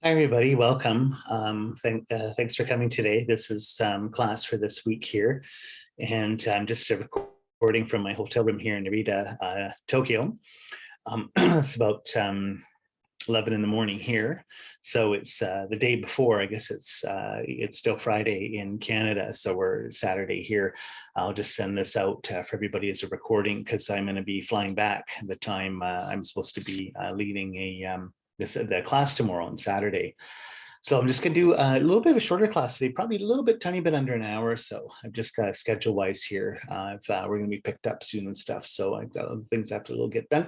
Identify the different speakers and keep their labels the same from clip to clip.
Speaker 1: Hi, everybody. Welcome. Thanks for coming today. This is class for this week here. And I'm just recording from my hotel room here in Narita, Tokyo. It's about 11 in the morning here. So it's the day before. I guess it's still Friday in Canada. So we're Saturday here. I'll just send this out for everybody as a recording because I'm going to be flying back the time I'm supposed to be leading the class tomorrow on Saturday. So I'm just going to do a little bit of a shorter class today, probably a little bit, tiny bit under an hour or so. I've just got schedule-wise here. We're going to be picked up soon and stuff, so I've got other things I have to get done.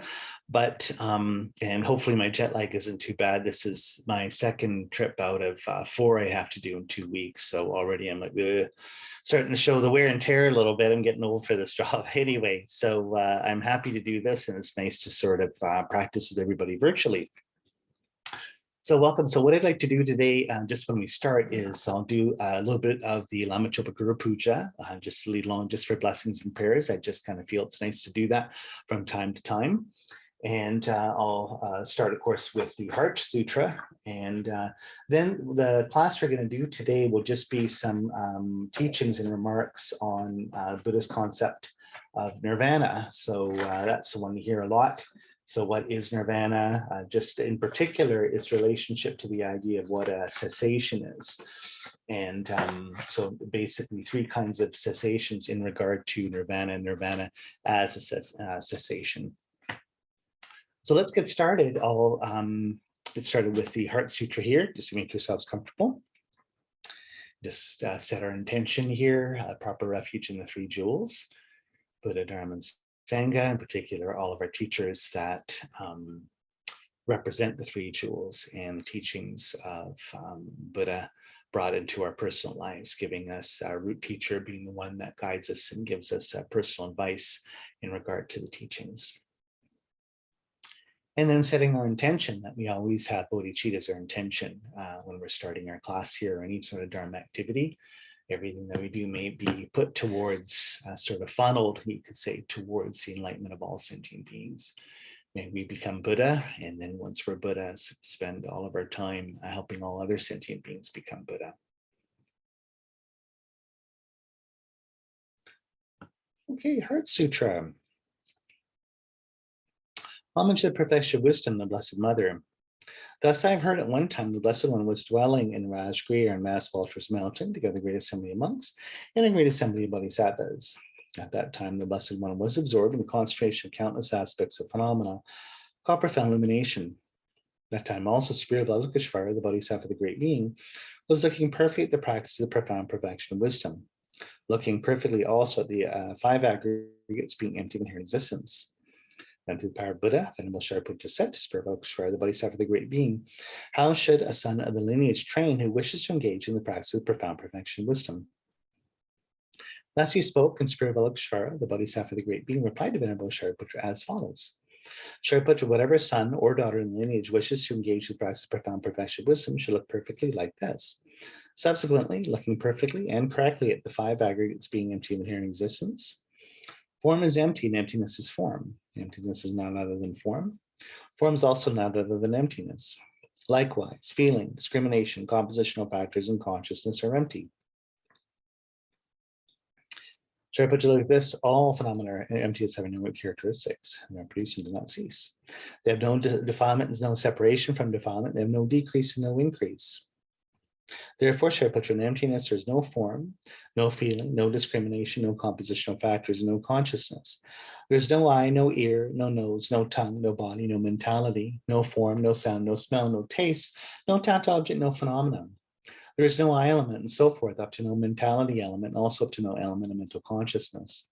Speaker 1: But and hopefully my jet lag isn't too bad. This is my second trip out of 4 I have to do in 2 weeks. So already I'm like starting to show the wear and tear a little bit. I'm getting old for this job anyway. So I'm happy to do this, and it's nice to sort of practice with everybody virtually. So welcome. So what I'd like to do today, just when we start, is I'll do a little bit of the Lama Chopa Guru Puja, just to lead along just for blessings and prayers. I just kind of feel it's nice to do that from time to time. And I'll start, of course, with the Heart Sutra. And then the class we're going to do today will just be some teachings and remarks on Buddhist concept of Nirvana. So that's the one you hear a lot. So what is Nirvana? Just in particular, its relationship to the idea of what a cessation is. And so basically 3 kinds of cessations in regard to Nirvana as a cessation. So let's get started. I'll get started with the Heart Sutra here, just to make yourselves comfortable. Just set our intention here, proper refuge in the 3 jewels, Buddha, Dharma, and Sangha, in particular, all of our teachers that represent the 3 jewels and the teachings of Buddha brought into our personal lives, giving us our root teacher being the one that guides us and gives us personal advice in regard to the teachings. And then setting our intention that we always have bodhicitta as our intention when we're starting our class here or any sort of Dharma activity. Everything that we do may be put towards, sort of funneled, you could say, towards the enlightenment of all sentient beings. May we become Buddha, and then once we're Buddha, spend all of our time helping all other sentient beings become Buddha. Okay, Heart Sutra. Homage to the perfection of wisdom, the Blessed Mother. Thus I've heard at one time the Blessed One was dwelling in Rajgir and Masvaltras mountain, together with a great assembly of monks and a great assembly of bodhisattvas. At that time, the Blessed One was absorbed in the concentration of countless aspects of phenomena, called profound illumination. That time also, Spirit of Avalokiteshvara, the Bodhisattva, the Great Being, was looking perfectly at the practice of the profound perfection of wisdom, looking perfectly also at the 5 aggregates being empty of inherent existence. And through the power of Buddha, Venerable Shariputra said to Spirit of Avalokiteshvara, the Bodhisattva, the Great Being, how should a son of the lineage train who wishes to engage in the practice of profound perfection of wisdom? Thus he spoke, and Spirit of Avalokiteshvara, the Bodhisattva, the Great Being, replied to Venerable Shariputra as follows. Shariputra, whatever son or daughter in the lineage wishes to engage in the practice of profound perfection of wisdom should look perfectly like this. Subsequently, looking perfectly and correctly at the 5 aggregates being empty of inherent existence. Form is empty and emptiness is form. Emptiness is none other than form. Form is also none other than emptiness. Likewise, feeling, discrimination, compositional factors, and consciousness are empty. Shariputra, look at this, all phenomena are empty as having no characteristics. They are produced and do not cease. They have no defilement and no separation from defilement. They have no decrease and no increase. Therefore, Shariputra, in emptiness, there is no form, no feeling, no discrimination, no compositional factors, no consciousness. There is no eye, no ear, no nose, no tongue, no body, no mentality, no form, no sound, no smell, no taste, no tactile object, no phenomenon. There is no I element and so forth, up to no mentality element, and also up to no element of mental consciousness.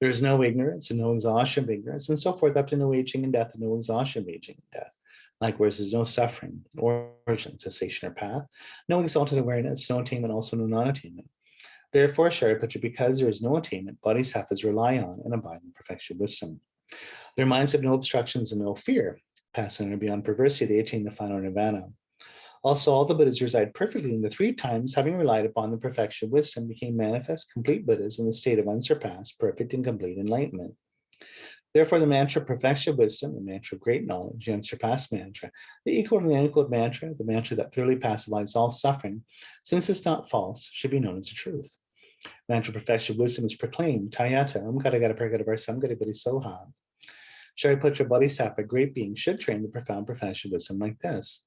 Speaker 1: There is no ignorance and no exhaustion of ignorance, and so forth, up to no aging and death and no exhaustion of aging and death. Likewise, there's no suffering, origin, cessation, or path, no exalted awareness, no attainment, also no non-attainment. Therefore, Shariputra, because there is no attainment, bodhisattvas rely on and abide in perfection of wisdom. Their minds have no obstructions and no fear. Passing on or beyond perversity, they attain the final nirvana. Also, all the Buddhas reside perfectly in the 3 times, having relied upon the perfection of wisdom, became manifest, complete Buddhas in the state of unsurpassed, perfect, and complete enlightenment. Therefore, the mantra of perfection, wisdom, the mantra of great knowledge, the unsurpassed mantra, the equal and the unequaled mantra, the mantra that clearly pacifies all suffering, since it's not false, should be known as the truth. Mantra of perfection, wisdom is proclaimed, Tayata, Gada Soha. Shariputra Bodhisattva, a great being, should train the profound perfection wisdom like this.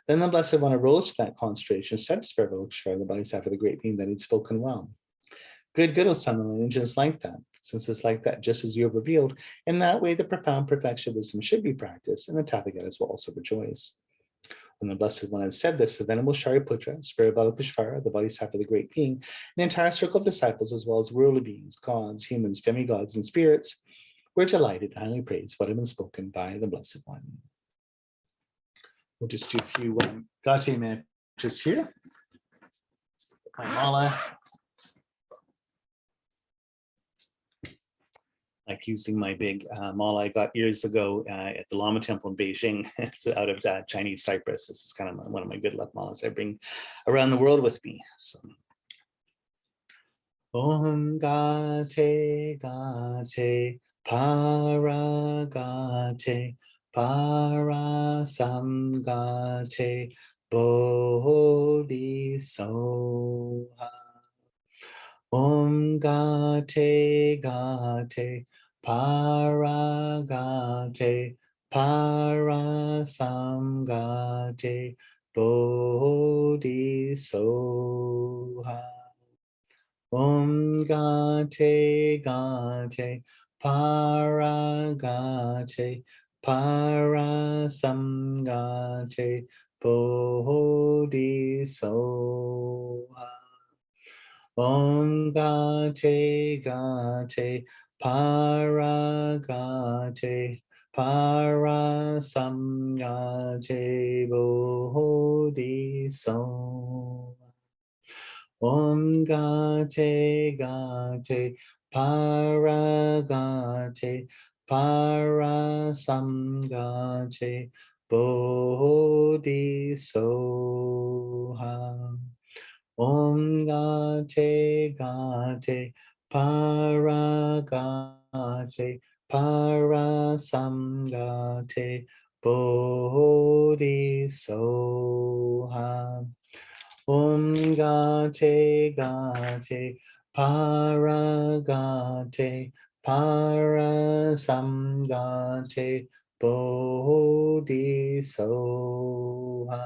Speaker 1: Then the Blessed One arose to that concentration, said to Spirit the Bodhisattva, the great being that had spoken well. Good, O son of lineage, is like that. Since it's like that, just as you have revealed, in that way the profound perfection wisdom should be practiced, and the Tathagatas will also rejoice. When the Blessed One had said this, the Venerable Shariputra, Spirit Balapishvara, the Bodhisattva, the great being, and the entire circle of disciples, as well as worldly beings, gods, humans, demigods, and spirits, were delighted and highly praised what had been spoken by the Blessed One. We'll just do a few Gate mantras here. My mala. Like using my big mala I got years ago at the Lama temple in Beijing. It's out of Chinese cypress. This is kind of one of my good luck malas I bring around the world with me. So, Om Gate Gate Para Gate Para Samgate Bodhi Soha. Om Gate Gate Para Gate Para Samgate Bodhi Soha. Om Gate Gate Para Gate Para Samgate Bodhi Soha. Om Gate Gate Para Gate Para Samgate Bodhi Soha. Om Gate Gate Para Gate Para Samgate Bodhi Soha. Om Gate Gate Para Gate Para Samgate Bodhi Soha. Om Gate Gate Para Gate Para Samgate Bodhi Soha.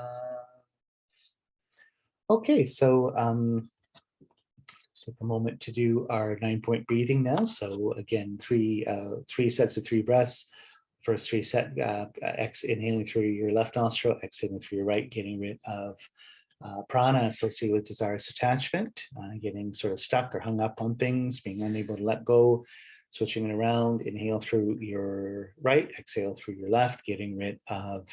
Speaker 1: Okay, so let's take a moment to do our 9-point breathing now. So again, three sets of 3 breaths. First 3 set, inhaling through your left nostril, exhaling through your right, getting rid of prana associated with desirous attachment, getting sort of stuck or hung up on things, being unable to let go, switching it around. Inhale through your right, exhale through your left, getting rid of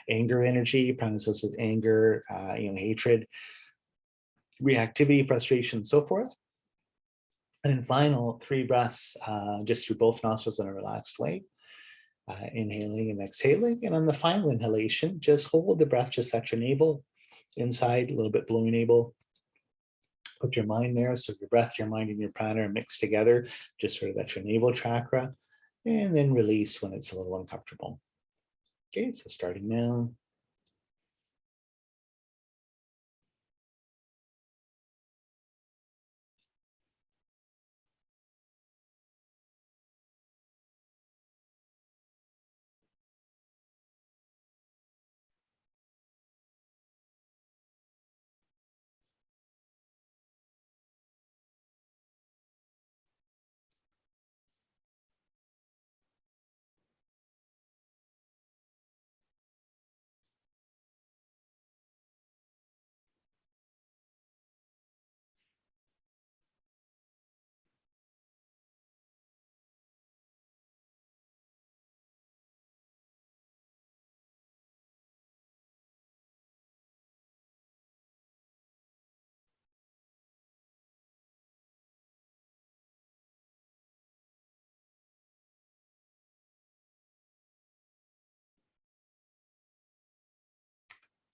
Speaker 1: anger energy, prana associated with anger, hatred, reactivity, frustration, and so forth. And then final 3 breaths, just through both nostrils in a relaxed way. Inhaling and exhaling. And on the final inhalation, just hold the breath just at your navel, inside, a little bit below your navel. Put your mind there. So your breath, your mind, and your prana are mixed together, just sort of at your navel chakra. And then release when it's a little uncomfortable. Okay, so starting now.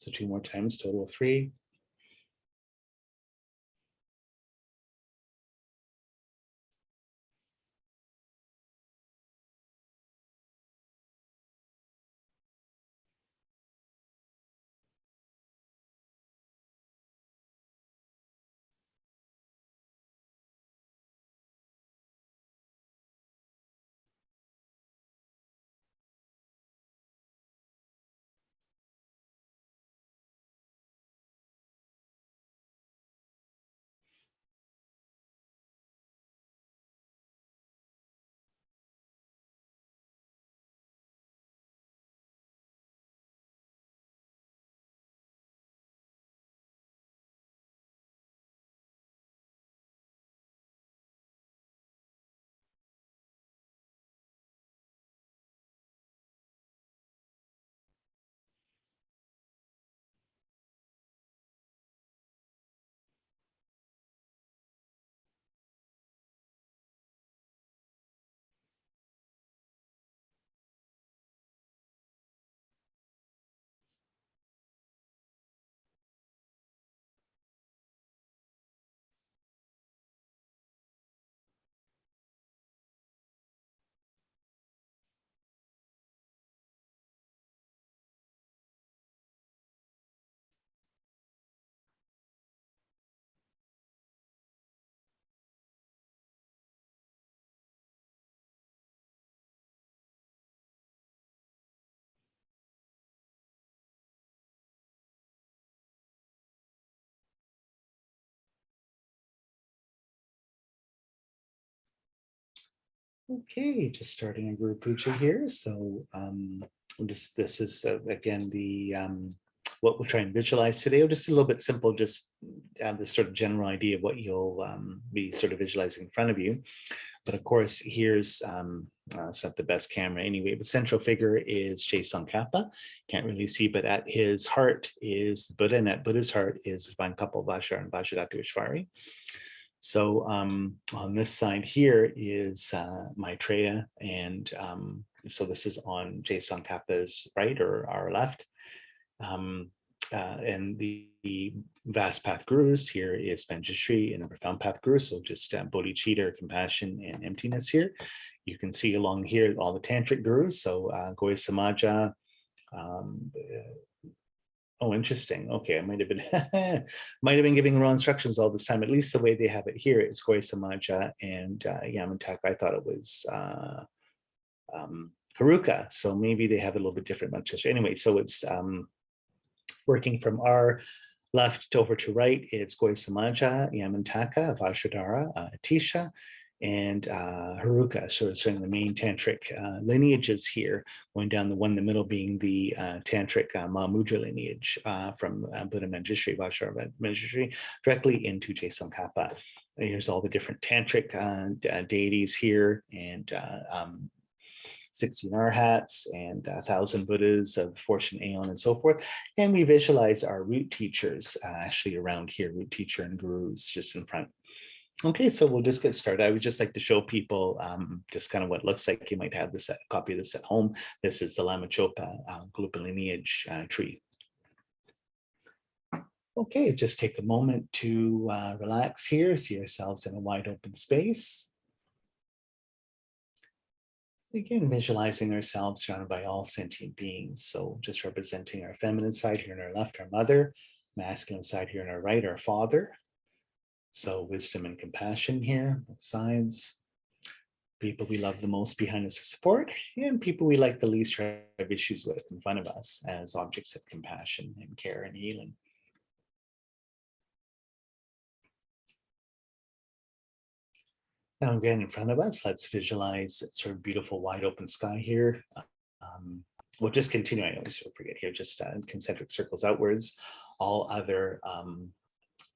Speaker 1: So 2 more times, total of 3. Okay, just starting a group puja here. So this is again the what we'll try and visualize today. Just a little bit simple, just this sort of general idea of what you'll be sort of visualizing in front of you. But of course, here's it's not the best camera anyway. The central figure is Tsongkhapa. Can't really see, but at his heart is Buddha, and at Buddha's heart is divine couple Vajra and Vajradhatu. So on this side here is Maitreya, and so this is on Tsongkhapa's right or our left. And the vast path gurus here is Manjushri and the profound path guru. So just bodhicitta, compassion, and emptiness here. You can see along here all the tantric gurus. So Goya Samaja. Oh, interesting. Okay, I might have been giving wrong instructions all this time. At least the way they have it here is Goya Samaja and Yamantaka. I thought it was Haruka. So maybe they have a little bit different. Anyway, so it's working from our left over to right. It's Goya Samaja, Yamantaka, Vajradhara, Atisha, and Haruka, sort of showing the main tantric lineages here, going down the one in the middle being the tantric Mahamudra lineage from Buddha Manjushri, Vajra Manjushri, directly into Tsongkhapa. Here's all the different tantric deities here, and 16 arhats and 1,000 Buddhas of fortune aeon and so forth. And we visualize our root teachers actually around here, root teacher and gurus just in front. Okay, so we'll just get started. I would just like to show people just kind of what it looks like. You might have this copy of this at home. This is the Lama Chopa Galupa lineage tree. Okay, just take a moment to relax here, see ourselves in a wide open space. Again, visualizing ourselves surrounded by all sentient beings. So just representing our feminine side here on our left, our mother, masculine side here on our right, our father. So wisdom and compassion here, both sides. People we love the most behind us to support, and people we like the least to have issues with in front of us as objects of compassion and care and healing. Now again, in front of us, let's visualize sort of beautiful wide open sky here. We'll just continue, I always forget here, just concentric circles outwards. All other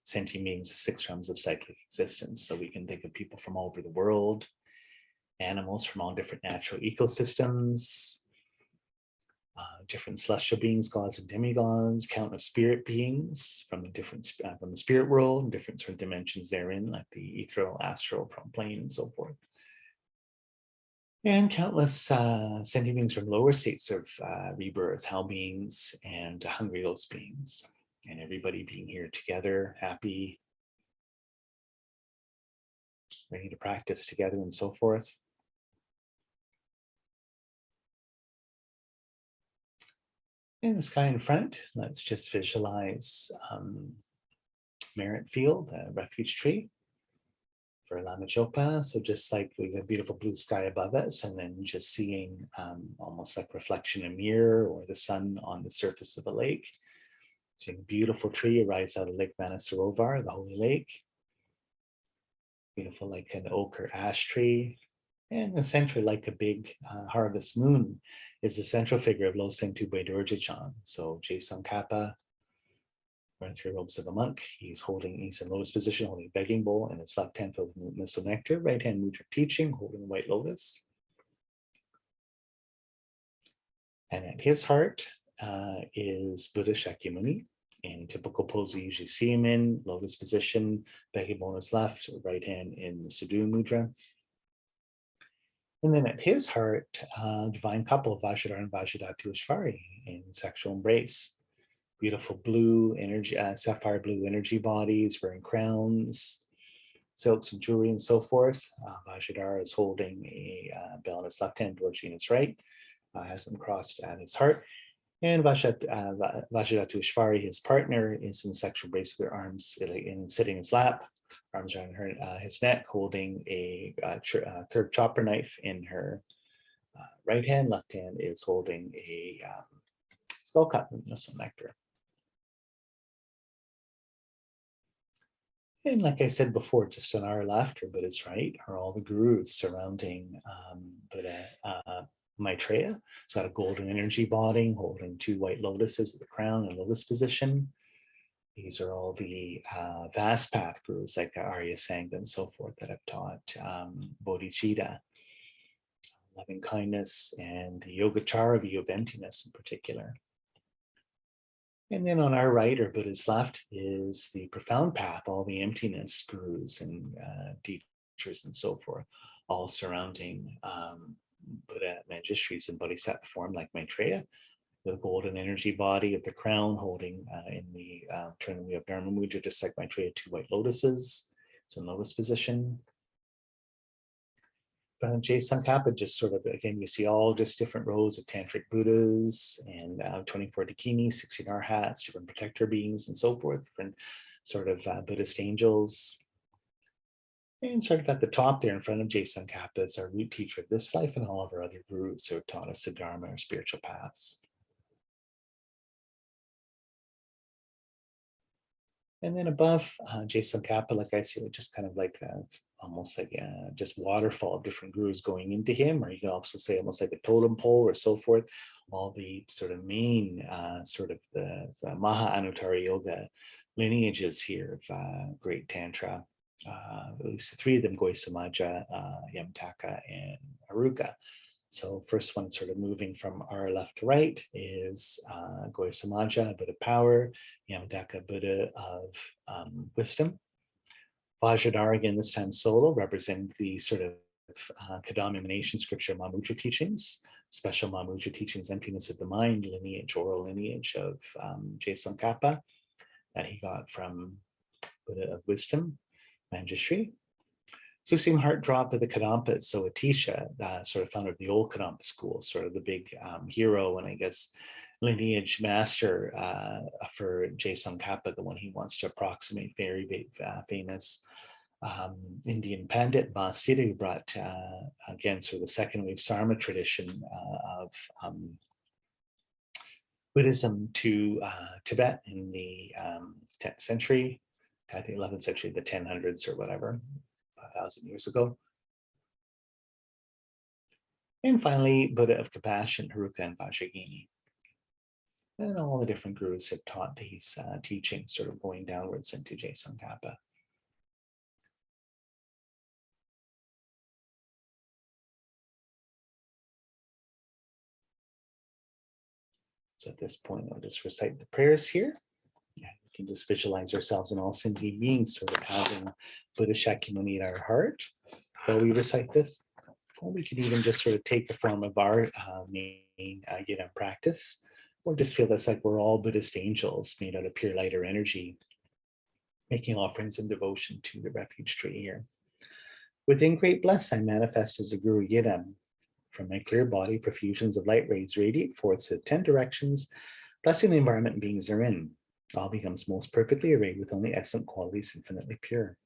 Speaker 1: sentient beings, 6 realms of cyclic existence. So we can think of people from all over the world, animals from all different natural ecosystems, different celestial beings, gods and demigods, countless spirit beings from the different from the spirit world, different sort of dimensions therein, like the ethereal, astral, plane, and so forth. And countless sentient beings from lower states of rebirth, hell beings and hungry ghost beings. And everybody being here together, happy, ready to practice together and so forth. In the sky in front, let's just visualize merit field, a refuge tree for Lama Chopa. So just like we have beautiful blue sky above us, and then just seeing almost like reflection in a mirror or the sun on the surface of a lake. So a beautiful tree arises out of Lake Manasarovar, the holy lake. Beautiful like an oak or ash tree. And the center, like a big harvest moon, is the central figure of Loseng Tubwe Dorjichan. So Tsongkhapa, wearing 3 robes of a monk. He's in lotus position, holding a begging bowl, and his left hand filled with missile nectar, right hand mudra teaching, holding a white lotus. And at his heart is Buddha Shakyamuni. In typical pose we usually see him in, lotus position, begging bowl on his left, right hand in the Sadhu mudra. And then at his heart, divine couple of Vajradhara and Vajradhatu in sexual embrace. Beautiful blue energy, sapphire blue energy bodies, wearing crowns, silks and jewelry and so forth. Vajradhara is holding a bell in his left hand, Dorji in his right, has them crossed at his heart. And Vajradhatu, his partner, is in sexual embrace with their arms sitting in his lap, arms around his neck, holding a curved chopper knife in her right hand. Left hand is holding a skull cut with missile nectar. And like I said before, just on our left or Buddha's right are all the gurus surrounding Buddha Maitreya. So got a golden energy body holding two white lotuses at the crown and lotus position. These are all the vast path gurus like Arya Sangha and so forth that have taught bodhicitta, loving kindness, and the Yogacara view of emptiness in particular. And then on our right or Buddha's left is the profound path, all the emptiness gurus and teachers and so forth, all surrounding Buddha magistries in bodhisattva form like Maitreya, the golden energy body of the crown holding in the turn wheel of Dharma Mudra, just like Maitreya, two white lotuses. It's in lotus position. Tsongkhapa just sort of, again, you see all just different rows of tantric Buddhas and 24 dakinis, 16 arhats, different protector beings and so forth, different sort of Buddhist angels. And sort of at the top there in front of Tsongkhapa is our root teacher of this life and all of our other gurus who have taught us the Dharma or spiritual paths. And then above Tsongkhapa, like I see, just kind of like almost like just waterfall of different gurus going into him, or you can also say almost like a totem pole or so forth. All the sort of main sort of the Maha Anuttara Yoga lineages here of great Tantra. At least three of them, Goisamaja, Yamtaka, and Aruka. So first one sort of moving from our left to right is Goisamaja, Buddha power, Yamadaka, Buddha of wisdom. Vajradhara, again, this time solo, representing the sort of Kadam emanation scripture Mahamudra teachings, special Mahamudra teachings, emptiness of the mind, lineage, oral lineage of Tsongkhapa that he got from Buddha of wisdom, Manjushri. Susim Heart Drop of the Kadampas, so Atisha, sort of founder of the old Kadampa school, sort of the big hero and I guess lineage master for Tsongkhapa, the one he wants to approximate, very big, famous Indian Pandit Bastida, who brought, again, sort of the second wave Sarma tradition of Buddhism to Tibet in the 10th century, I think 11th century, the 1000s or whatever. 1,000 years ago. And finally, Buddha of compassion, Haruka and Vajrayana. And all the different gurus have taught these teachings, sort of going downwards into Tsongkhapa. So at this point, I'll just recite the prayers here. Yeah, we can just visualize ourselves in all sentient beings, sort of having Buddha Shakyamuni in our heart while we recite this. Or we could even just sort of take the form of our main practice, or just feel this like we're all Buddhist angels made out of pure light or energy, making offerings and devotion to the refuge tree here. Within great bliss, I manifest as a Guru Yidam. From my clear body, profusions of light rays radiate forth to 10 directions, blessing the environment and beings therein. All becomes most perfectly arrayed with only excellent qualities, infinitely pure.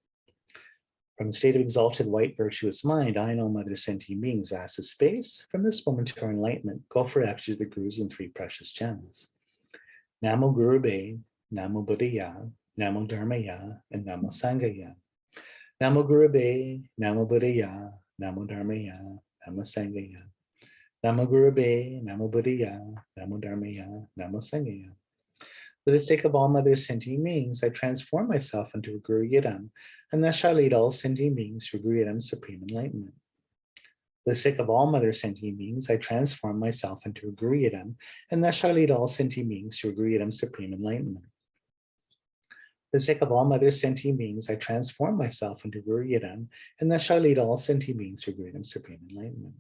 Speaker 1: From the state of exalted white virtuous mind, I and all other sentient beings, vast as space. From this moment to our enlightenment, go for refuge the Gurus and three precious gems. Namo Guru Be, Namo Buddhaya, Namo Dharmaya, and Namo Sanghaya. Namo Guru Be, Namo Buddhaya, Namo Dharmaya, Namo Sanghaya. Namo Guru Be, Namo Buddhaya, Namo Dharmaya, Namo Sanghaya. For the sake of all mother sentient beings, I transform myself into a Guru Yidam, and thus shall lead all sentient beings to Guru Yidam's supreme enlightenment. For the sake of all mother sentient beings, I transform myself into a Guru Yidam, and thus shall lead all sentient beings to Guru Yidam's supreme enlightenment. For the sake of all mother sentient beings, I transform myself into Guru Yidam, and thus shall lead all sentient beings to Guru Yidam's supreme enlightenment.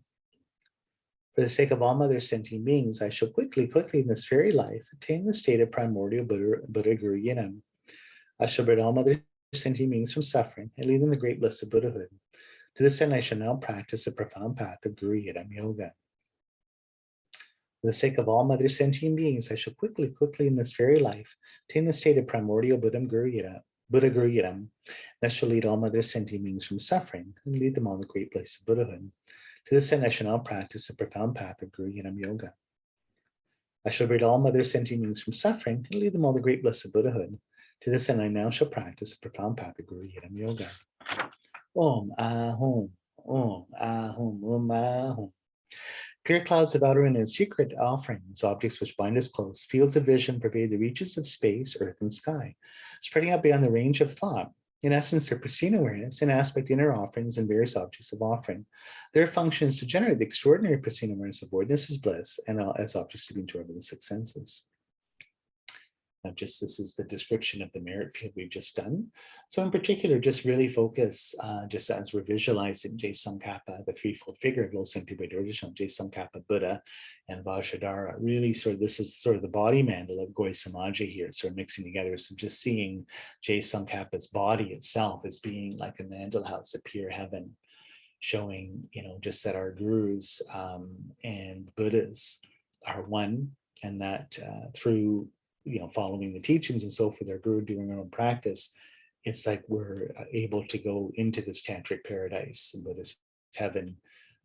Speaker 1: For the sake of all mother sentient beings, I shall quickly in this very life attain the state of primordial Buddha Guru Yidam. I shall rid all mother sentient beings from suffering and lead them the great bliss of Buddhahood. To this end, I shall now practice the profound path of Guru Yidam Yoga. For the sake of all mother sentient beings, I shall quickly in this very life attain the state of primordial Buddha Guru Yidam. That shall lead all mother sentient beings from suffering and lead them all the great bliss of Buddhahood. To this end, I shall now practice the profound path of Guru Yidam Yoga. I shall rid all mother sentient beings from suffering and lead them all the great bliss of Buddhahood. To this end, I now shall practice a profound path of Guru Yidam Yoga. Om Ahum, Om Ahum, Om Ahum. Pure clouds of outer and inner secret offerings, objects which bind us close, fields of vision pervade the reaches of space, earth, and sky, spreading out beyond the range of thought. In essence, their pristine awareness and aspect inner offerings and various objects of offering. Their function is to generate the extraordinary pristine awareness of voidness as bliss and as objects to be enjoyed by the six senses. Now, this is the description of the merit field we've just done. So in particular, just really focus, just as we're visualizing Tsongkhapa, the threefold figure of low sanctity tradition, Tsongkhapa, Buddha, and Vajradhara. Really sort of, this is sort of the body mandala of Goi Samaja here, sort of mixing together. So just seeing Tsongkhapa's body itself as being like a mandala house, a pure heaven, showing, just that our gurus and Buddhas are one, and that through following the teachings and so forth, our guru doing our own practice, it's like we're able to go into this tantric paradise and Buddhist heaven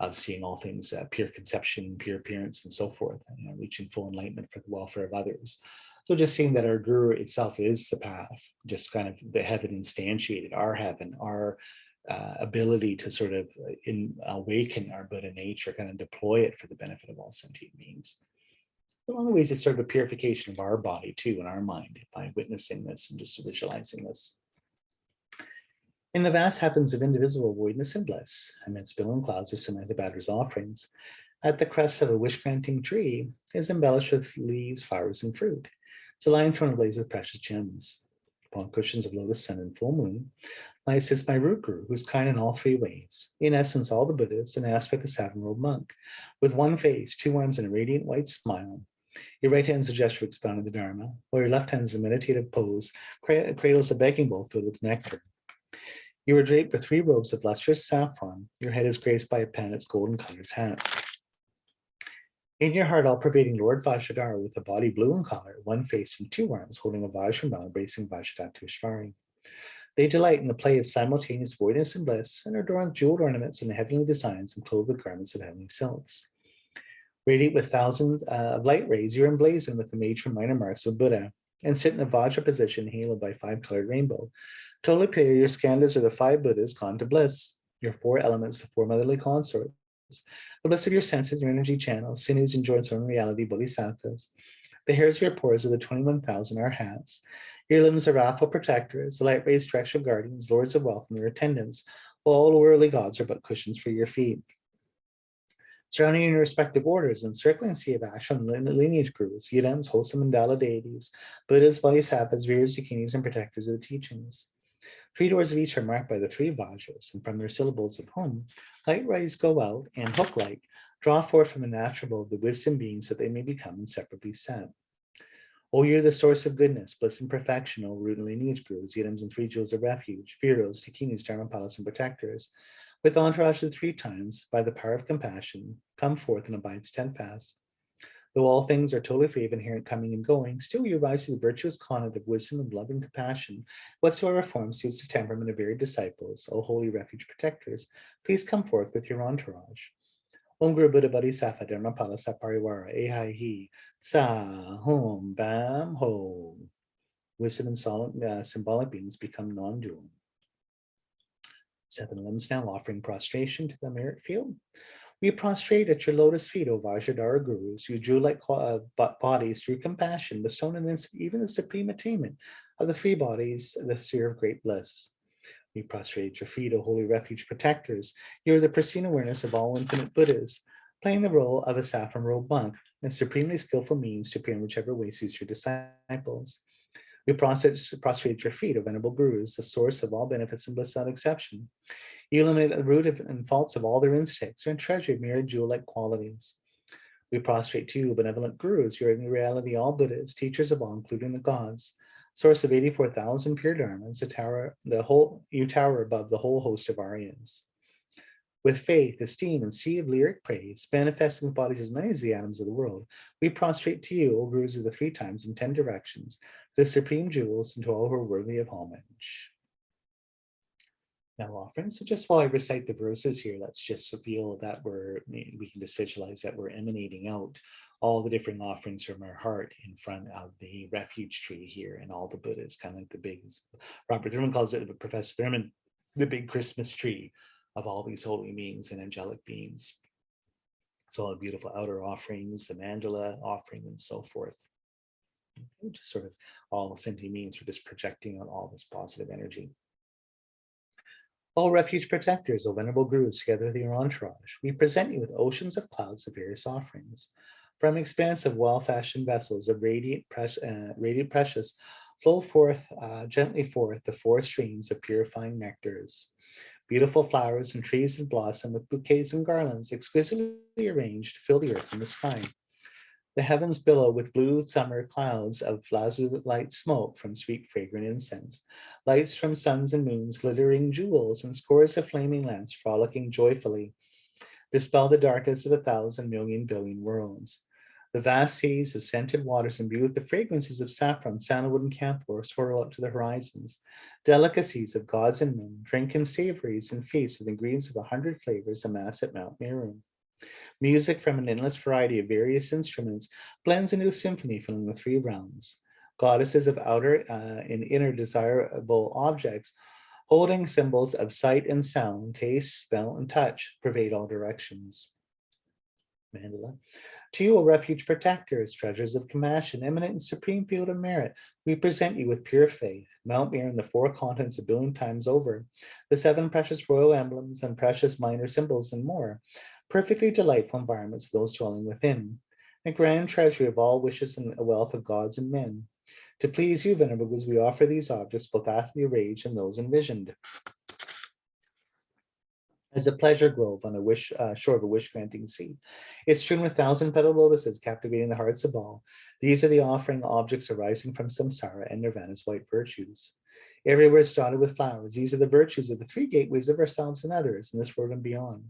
Speaker 1: of seeing all things pure conception, pure appearance, and so forth, and reaching full enlightenment for the welfare of others. So just seeing that our guru itself is the path, just kind of the heaven instantiated, our heaven, our ability to sort of awaken our Buddha nature, kind of deploy it for the benefit of all sentient beings. In a lot of ways, it's sort of a purification of our body too, and our mind, by witnessing this and just visualizing this. In the vast heavens of indivisible voidness and bliss, amidst billowing clouds of Samantha Batter's offerings, at the crest of a wish-granting tree is embellished with leaves, flowers, and fruit. It's a lion throne ablaze with precious gems. Upon cushions of lotus, sun, and full moon, lies sits my root guru, who's kind in all three ways. In essence, all the Buddhas, an aspect of satin-robed monk, with one face, two arms, and a radiant white smile. Your right hand is a gesture of expounding the Dharma, while your left hand is a meditative pose, cradles a begging bowl filled with nectar. You are draped with three robes of lustrous saffron. Your head is graced by a planet's golden colors hat. In your heart, all-pervading Lord Vajradhara, with a body blue in color, one face and two arms, holding a Vajrayana embracing Vajradhara. They delight in the play of simultaneous voidness and bliss, and are adorned with jeweled ornaments and heavenly designs, and clothed with garments of heavenly silks. Radiate with thousands of light rays, you're emblazoned with the major and minor marks of Buddha, and sit in the Vajra position, haloed by five-colored rainbow. Totally clear, your skandhas are the five Buddhas gone to bliss, your four elements, the four motherly consorts, the bliss of your senses, your energy channels, sinews and joints, own reality, bodhisattvas. The hairs of your pores are the 21,000 arhats. Your limbs are wrathful protectors, the light rays terrestrial guardians, lords of wealth and their attendants, while all worldly gods are but cushions for your feet. Surrounding your respective orders, encircling sea of ashram lineage gurus, yidams, wholesome mandala deities, Buddhas, bodhisattvas, virs, dakinis, and protectors of the teachings. Three doors of each are marked by the three Vajras, and from their syllables of hum, light rays go out and, hook-like, draw forth from the natural bow of the wisdom beings so that they may become inseparably set. O you're the source of goodness, bliss, and perfection, O root and lineage gurus, yidams, and three jewels of refuge, viros, dakinis, dharmapalas, and protectors. With entourage of 3 times, by the power of compassion, come forth and abide steadfast. Though all things are totally free of inherent coming and going, still you rise to the virtuous content of wisdom and love and compassion. Whatsoever form suits the temperament of varied disciples, O holy refuge protectors, please come forth with your entourage. Om Guru Buddha Bodhisattva Dharmapala Sapariwara Ehai Hi Sa Hum Bam Ho. Wisdom and symbolic beings become non-dual. 7 limbs now, offering prostration to the merit field. We prostrate at your lotus feet, O Vajradhara gurus, you jewel-like bodies through compassion, bestowing even the supreme attainment of the 3 bodies, the sphere of great bliss. We prostrate at your feet, O holy refuge protectors. You are the pristine awareness of all infinite Buddhas, playing the role of a saffron-robed monk, and supremely skillful means to appear in whichever way suits your disciples. We prostrate at your feet, O venerable gurus, the source of all benefits and bliss without exception. You eliminate the root and faults of all their instincts, and treasure myriad jewel-like qualities. We prostrate to you, benevolent gurus, you are in reality all Buddhas, teachers of all, including the gods, source of 84,000 pure dharmas, you tower above the whole host of Aryas. With faith, esteem, and sea of lyric praise, manifesting bodies as many as the atoms of the world, we prostrate to you, O gurus of the 3 times in 10 directions, the supreme jewels, and to all who are worthy of homage. Now offering. So just while I recite the verses here, let's just feel that we can just visualize that we're emanating out all the different offerings from our heart in front of the refuge tree here, and all the Buddhas, kind of like the big, Robert Thurman calls it, Professor Thurman, the big Christmas tree of all these holy beings and angelic beings. So all the beautiful outer offerings, the mandala offering, and so forth. Just sort of all sentient beings are just projecting on all this positive energy. All refuge protectors, O venerable gurus, together with your entourage, we present you with oceans of clouds of various offerings. From expansive, well-fashioned vessels of radiant precious, flow forth, gently forth, the four streams of purifying nectars. Beautiful flowers and trees and blossom with bouquets and garlands exquisitely arranged fill the earth and the sky. The heavens billow with blue summer clouds of lazulite smoke from sweet fragrant incense, lights from suns and moons, glittering jewels, and scores of flaming lamps frolicking joyfully dispel the darkness of 1,000 million billion worlds. The vast seas of scented waters imbued with the fragrances of saffron, sandalwood, and camphor swirl up to the horizons. Delicacies of gods and men, drink and savories and feasts with ingredients of 100 flavors amass at Mount Meru. Music from an endless variety of various instruments blends into a symphony filling the 3 realms. Goddesses of outer and inner desirable objects, holding symbols of sight and sound, taste, smell, and touch, pervade all directions. Mandala. To you, O refuge protectors, treasures of compassion, eminent and supreme field of merit, we present you with pure faith, Mount Meru and the 4 continents 1 billion times over, the 7 precious royal emblems and precious minor symbols and more, perfectly delightful environments, those dwelling within, a grand treasury of all wishes and a wealth of gods and men. To please you, venerable gurus, we offer these objects, both aptly arranged and those envisioned, as a pleasure grove on a shore of a wish-granting sea. It's strewn with 1,000-petaled lotuses, captivating the hearts of all. These are the offering objects arising from samsara and nirvana's white virtues. Everywhere is dotted with flowers. These are the virtues of the 3 gateways of ourselves and others in this world and beyond.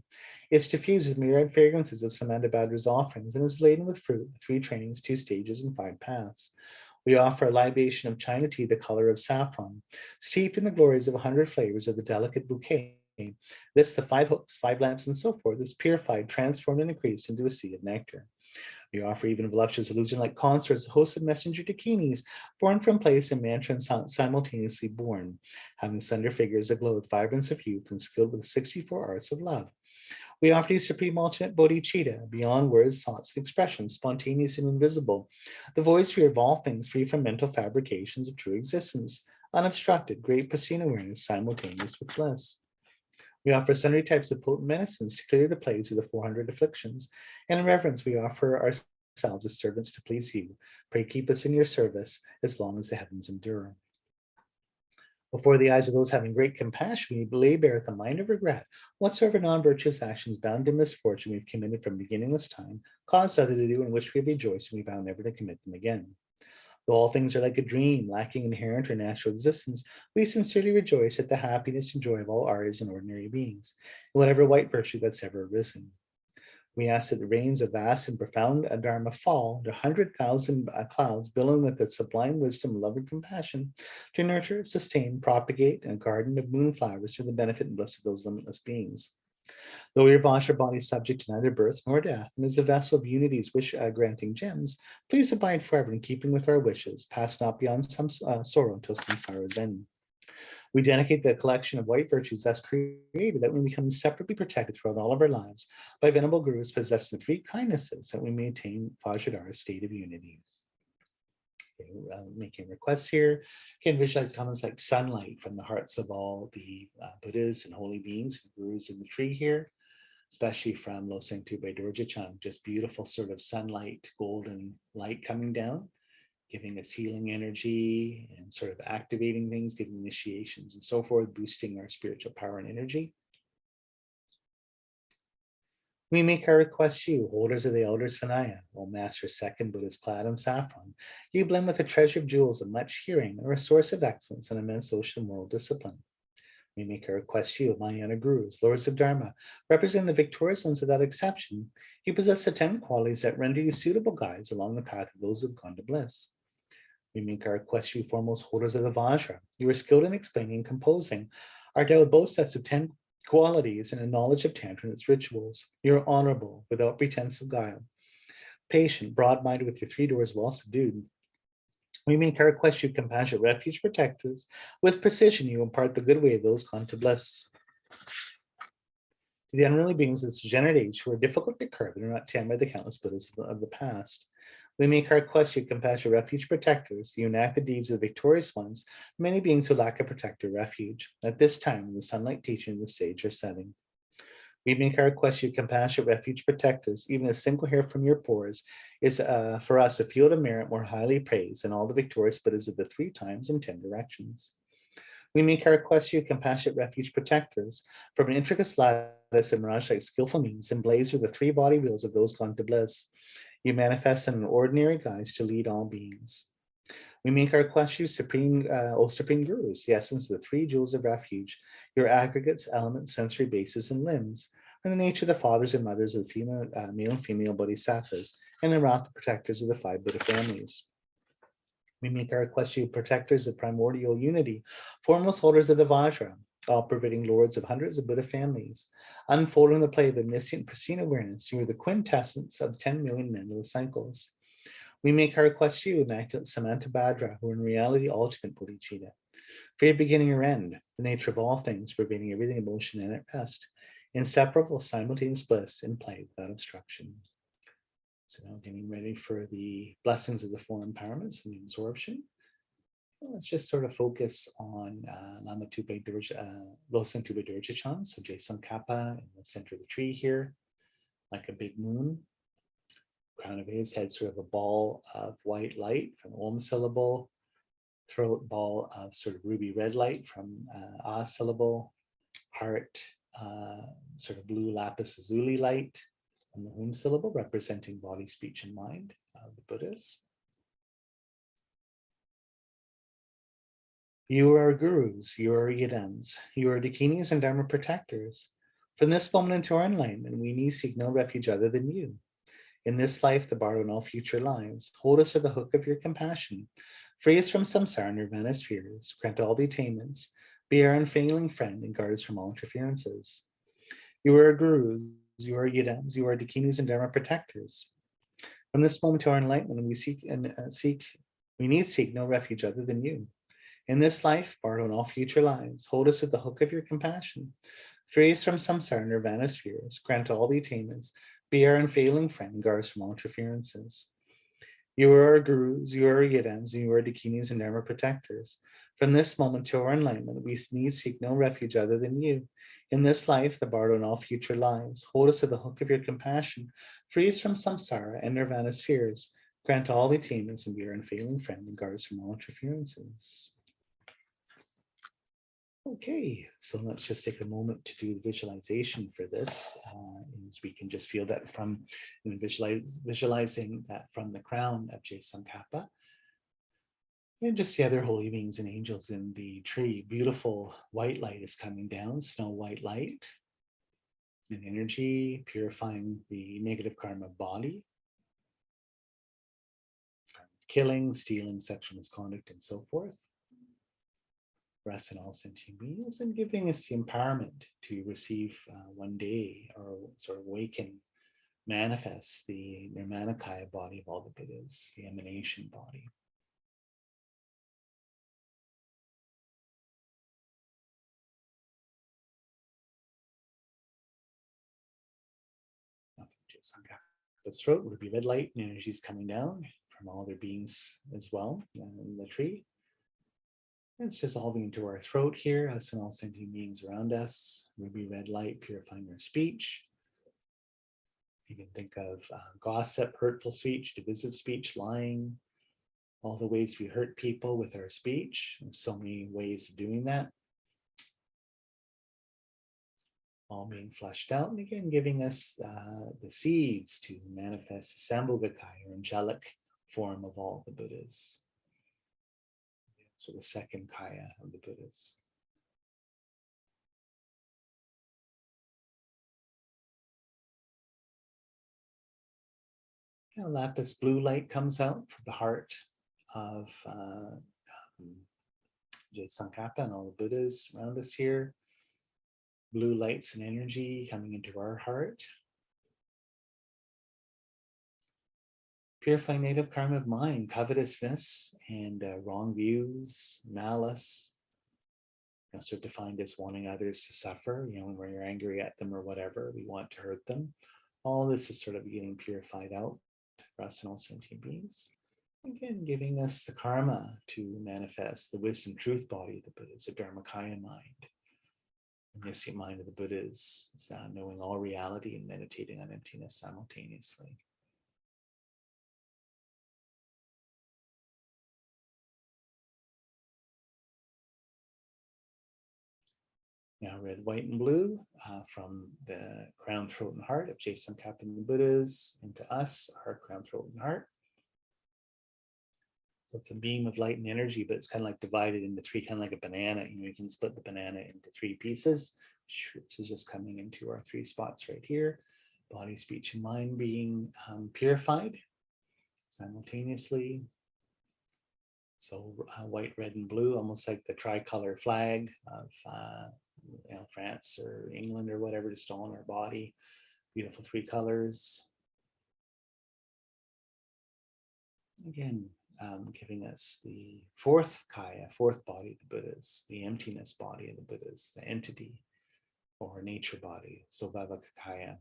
Speaker 1: It's diffused with myriad fragrances of Samantabhadra's offerings and is laden with fruit, 3 trainings, 2 stages, and 5 paths. We offer a libation of China tea, the color of saffron, steeped in the glories of 100 flavors of the delicate bouquet. This, the 5 hooks, 5 lamps, and so forth, is purified, transformed, and increased into a sea of nectar. We offer even voluptuous illusion-like consorts, a host of messenger dakinis, born from place and mantra and simultaneously born, having slender figures aglow with vibrance of youth and skilled with 64 arts of love. We offer you supreme ultimate bodhicitta, beyond words, thoughts, and expressions, spontaneous and invisible, the voice free of all things, free from mental fabrications of true existence, unobstructed, great pristine awareness, simultaneous with bliss. We offer sundry types of potent medicines to clear the plagues of the 400 afflictions, and in reverence we offer ourselves as servants to please you. Pray keep us in your service as long as the heavens endure. Before the eyes of those having great compassion, we lay bare at the mind of regret whatsoever non-virtuous actions bound to misfortune we've committed from beginningless time, caused other to do, in which we rejoice, and we vow never to commit them again. Though all things are like a dream, lacking inherent or natural existence, we sincerely rejoice at the happiness and joy of all Aryas and ordinary beings, in whatever white virtue that's ever arisen. We ask that the rains of vast and profound Dharma fall, the 100,000 clouds billowing with the sublime wisdom, love, and compassion to nurture, sustain, propagate a garden of moonflowers for the benefit and bliss of those limitless beings. Though your Vajra body is subject to neither birth nor death, and is a vessel of unity's wish-granting gems, please abide forever in keeping with our wishes, pass not beyond some sorrow until samsara's end. We dedicate the collection of white virtues thus created that we become inseparably protected throughout all of our lives by venerable gurus possessing the 3 kindnesses that we maintain Vajradhara's state of unity. Okay, making requests here. Again, visualize comments like sunlight from the hearts of all the Buddhas and holy beings and gurus in the tree here, especially from Lo Seng Tu by Dorje Chung, just beautiful sort of sunlight, golden light coming down, giving us healing energy and sort of activating things, giving initiations and so forth, boosting our spiritual power and energy. We make our requests to you, holders of the Elders Vinaya, O Master Second Buddhist clad in saffron. You blend with a treasure of jewels of much hearing, are a source of excellence and immense social moral discipline. We make our request to you, Mahayana Gurus, Lords of Dharma, representing the victorious ones without exception. You possess the 10 qualities that render you suitable guides along the path of those who have gone to bliss. We make our request to you, foremost holders of the Vajra. You are skilled in explaining and composing, are endowed with both sets of 10 qualities and a knowledge of Tantra and its rituals. You are honorable, without pretense of guile. patient, broad-minded with your three doors well subdued. We make our request, you compassionate refuge protectors. With precision, you impart the good way of those gone to bliss. To the unruly beings of this degenerate age who are difficult to curb and are not tamed by the countless Buddhas of the past, we make our request, you compassionate refuge protectors. You enact the deeds of the victorious ones, many beings who lack a protector refuge. At this time, the sunlight teaching of the sage are setting. We make our request, you compassionate refuge protectors. Even a single hair from your pores is for us a field of merit more highly praised than all the victorious Buddhas of the 3 times and 10 directions. We make our request, you compassionate refuge protectors. From an intricate lattice and mirage-like skillful means, emblazed with the 3 body wheels of those gone to bliss, you manifest in an ordinary guise to lead all beings. We make our request, you supreme, O Supreme Gurus, the essence of the 3 jewels of refuge, your aggregates, elements, sensory bases, and limbs, and the nature of the fathers and mothers of the female, male and female bodhisattvas, and the wrath protectors of the 5 Buddha families. We make our request, you protectors of primordial unity, foremost holders of the Vajra, all pervading lords of hundreds of Buddha families, unfolding the play of omniscient pristine awareness. You are the quintessence of 10 million Mandala cycles. We make our request to you, Immaculate Samantabhadra, who are in reality ultimate bodhicitta, free of beginning or end, the nature of all things, pervading everything in motion and at rest, inseparable simultaneous bliss in play without obstruction. So now getting ready for the blessings of the 4 empowerments and the absorption. Let's just sort of focus on Lama Tupe Losang Tupe Dorjichan, so Tsongkhapa in the center of the tree here, like a big moon. Crown of his head, sort of a ball of white light from Om syllable, throat ball of sort of ruby red light from Ah syllable, heart sort of blue lapis lazuli light from the Om syllable, representing body, speech, and mind of the Buddhas. You are gurus, you are yidams, you are dakinis and dharma protectors. From this moment into our enlightenment, we need seek no refuge other than you. In this life, the borrow in all future lives, hold us to the hook of your compassion. Free us from samsara and nirvana spheres, grant all the attainments, be our unfailing friend, and guard us from all interferences. You are gurus, you are yidams, you are dakinis and dharma protectors. From this moment to our enlightenment, we need seek no refuge other than you. In this life, borrow in all future lives, hold us at the hook of your compassion. Free us from samsara and nirvana spheres, grant all the attainments, be our unfailing friend, and guard us from all interferences. You are our gurus, you are our yidams, and you are dakinis and dharma protectors. From this moment to our enlightenment, we need seek no refuge other than you. In this life, the borrow in all future lives, hold us at the hook of your compassion. Free us from samsara and nirvana spheres, grant all the attainments, and be our unfailing friend, and guard us from all interferences. Okay, so let's just take a moment to do the visualization for this. As we can just feel that from visualizing that from the crown of Tsongkhapa. And just the other holy beings and angels in the tree. Beautiful white light is coming down, snow white light. And energy purifying the negative karma body. Killing, stealing, sexual misconduct, and so forth. Rest in all sentient beings, and giving us the empowerment to receive one day, or sort of awaken, manifest the Nirmanakaya body of all the Buddhas, the emanation body. The throat would be red light, and energy is coming down from all their beings as well in the tree. It's dissolving into our throat here, us and all sentient beings around us. Ruby red light purifying our speech. You can think of gossip, hurtful speech, divisive speech, lying, all the ways we hurt people with our speech. There's so many ways of doing that. All being flushed out, and again giving us the seeds to manifest the Sambhogakaya, or angelic form of all the Buddhas. So the second kaya of the Buddhas. Now, lapis blue light comes out from the heart of Tsongkhapa and all the Buddhas around us here. Blue lights and energy coming into our heart. Purify native karma of mind, covetousness, and wrong views, malice, sort of defined as wanting others to suffer, when you're angry at them or whatever, we want to hurt them. All this is sort of getting purified out for us and all sentient beings. Again, giving us the karma to manifest the wisdom truth body of the Buddha, the Dharmakaya mind. The omniscient mind of the Buddha is knowing all reality and meditating on emptiness simultaneously. Now red, white, and blue from the crown, throat, and heart of Tsongkhapa and the Buddhas into us, our crown, throat, and heart. So it's a beam of light and energy, but it's kind of like divided into three, kind of like a banana. You can split the banana into three pieces. This is just coming into our three spots right here. Body, speech, and mind being purified simultaneously. So white, red, and blue, almost like the tricolor flag of France or England or whatever, just all on our body. Beautiful three colors. Again, giving us the fourth kaya, fourth body of the Buddhas, the emptiness body of the Buddhas, the entity or nature body, Svabhavakaya.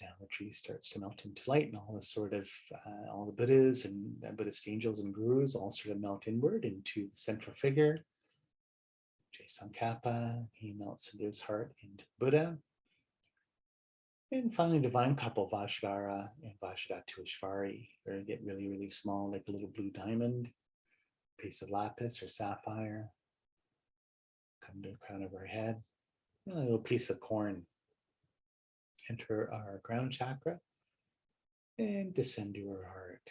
Speaker 1: Now the tree starts to melt into light, and all the sort of all the Buddhas and Buddhist angels and gurus all sort of melt inward into the central figure. Tsongkhapa, he melts into his heart into Buddha. And finally, divine couple, Vajrara and Vajradhatuishvari. They're going to get really, really small, like a little blue diamond, piece of lapis or sapphire. Come to the crown of our head. And a little piece of corn. Enter our crown chakra and descend to our heart.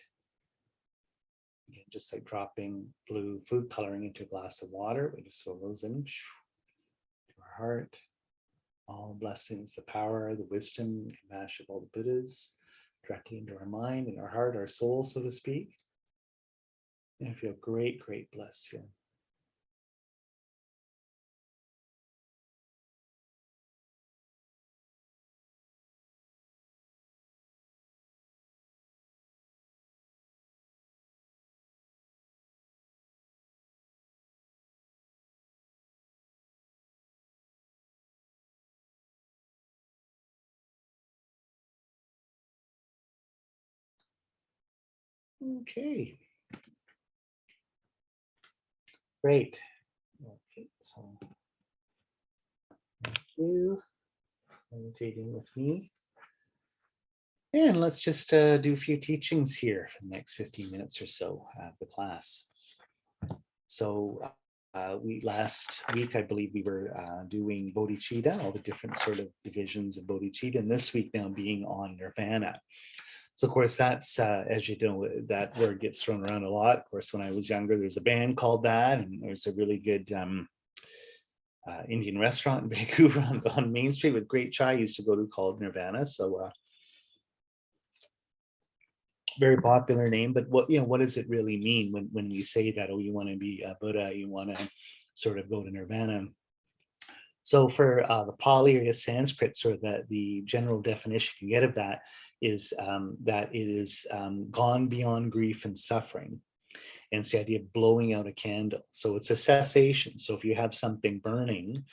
Speaker 1: Again, just like dropping blue food coloring into a glass of water, we just throw those in to our heart. All blessings, the power, the wisdom, compassion of all the Buddhas directly into our mind and our heart, our soul, so to speak. And I feel great, great bliss here. Okay. Great. Okay, so thank you for meditating with me. And let's just do a few teachings here for the next 15 minutes or so of the class. So last week, I believe we were doing bodhicitta, all the different sort of divisions of bodhicitta, and this week now being on nirvana. So of course, that's, as you know, that word gets thrown around a lot. Of course, when I was younger, there was a band called that, and there was a really good Indian restaurant in Vancouver on Main Street with great chai I used to go to called Nirvana. So very popular name, but what does it really mean when we say that, oh, you want to be a Buddha, you want to sort of go to Nirvana? So for the Pali or the Sanskrit, sort of the general definition you get of that is that it is gone beyond grief and suffering. And it's the idea of blowing out a candle. So it's a cessation. So if you have something burning,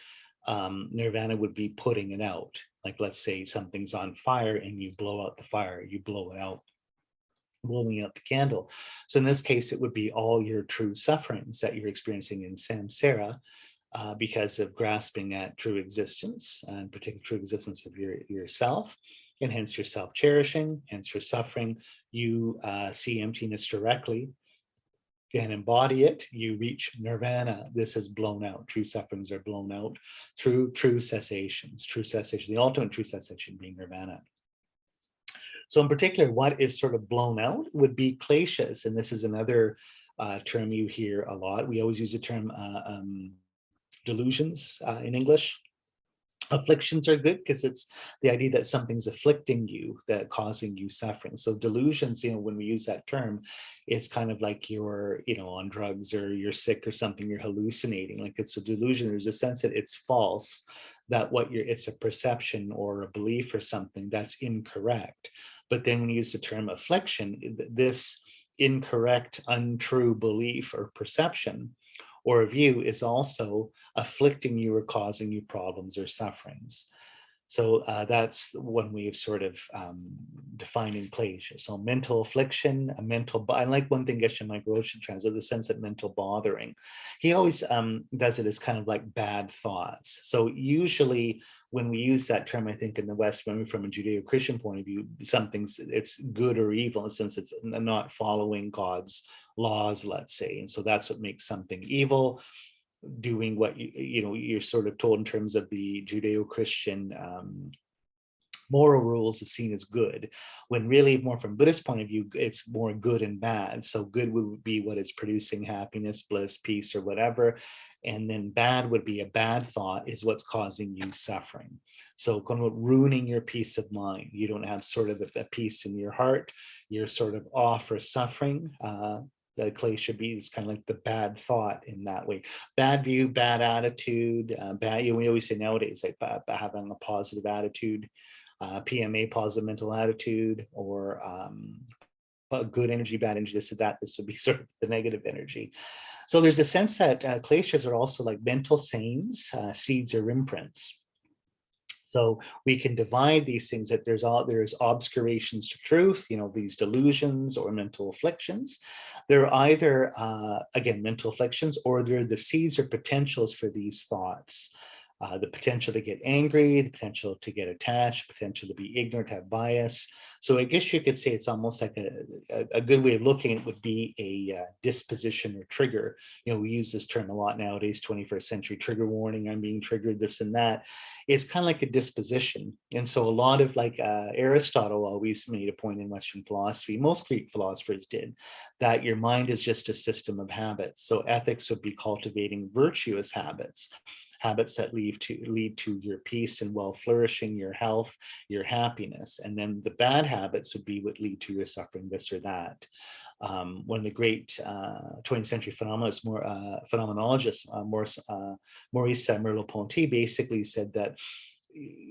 Speaker 1: nirvana would be putting it out. Like, let's say something's on fire and you blow out the fire, you blow it out, blowing out the candle. So in this case, it would be all your true sufferings that you're experiencing in samsara because of grasping at true existence, and particularly true existence of yourself, and hence your self-cherishing, hence your suffering. You see emptiness directly and embody it, you reach nirvana. This is blown out. True sufferings are blown out through true cessations. True cessation, the ultimate true cessation being nirvana. So in particular, what is sort of blown out would be kleshas, and this is another term you hear a lot. We always use the term delusions in English. Afflictions are good because it's the idea that something's afflicting you, that causing you suffering. So delusions, when we use that term, it's kind of like you're, on drugs or you're sick or something, you're hallucinating. Like it's a delusion. There's a sense that it's false, that it's a perception or a belief or something that's incorrect. But then when you use the term affliction, this incorrect, untrue belief or perception or a view is also afflicting you or causing you problems or sufferings. So that's one way of sort of defining klesha. So mental affliction, I like one thing Geshe Michael Roshi translates, the sense of mental bothering. He always does it as kind of like bad thoughts. So usually when we use that term, I think in the West, when we're from a Judeo-Christian point of view, it's good or evil in the sense it's not following God's laws, let's say. And so that's what makes something evil. Doing what you're sort of told in terms of the Judeo-Christian moral rules is seen as good, when really more from Buddhist point of view, it's more good and bad. So good would be what is producing happiness, bliss, peace, or whatever. And then bad would be a bad thought is what's causing you suffering. So kind of ruining your peace of mind. You don't have sort of a peace in your heart. You're sort of off or suffering. The klesha be is kind of like the bad thought in that way. Bad view, bad attitude, we always say nowadays, like having a positive attitude, PMA, positive mental attitude, or good energy, bad energy, this or that. This would be sort of the negative energy. So there's a sense that kleshas are also like mental sayings, seeds or imprints. So we can divide these things, that there's obscurations to truth, these delusions or mental afflictions. They're either, again, mental afflictions, or they're the seeds or potentials for these thoughts. The potential to get angry, the potential to get attached, potential to be ignorant, have bias. So I guess you could say it's almost like a good way of looking at it would be a disposition or trigger. We use this term a lot nowadays, 21st century trigger warning, I'm being triggered, this and that. It's kind of like a disposition. And so a lot of Aristotle always made a point in Western philosophy, most Greek philosophers did, that your mind is just a system of habits. So ethics would be cultivating virtuous habits that lead to your peace and well-flourishing, your health, your happiness. And then the bad habits would be what lead to your suffering, this or that. One of the great 20th century phenomenologists, Maurice Merleau-Ponty, basically said that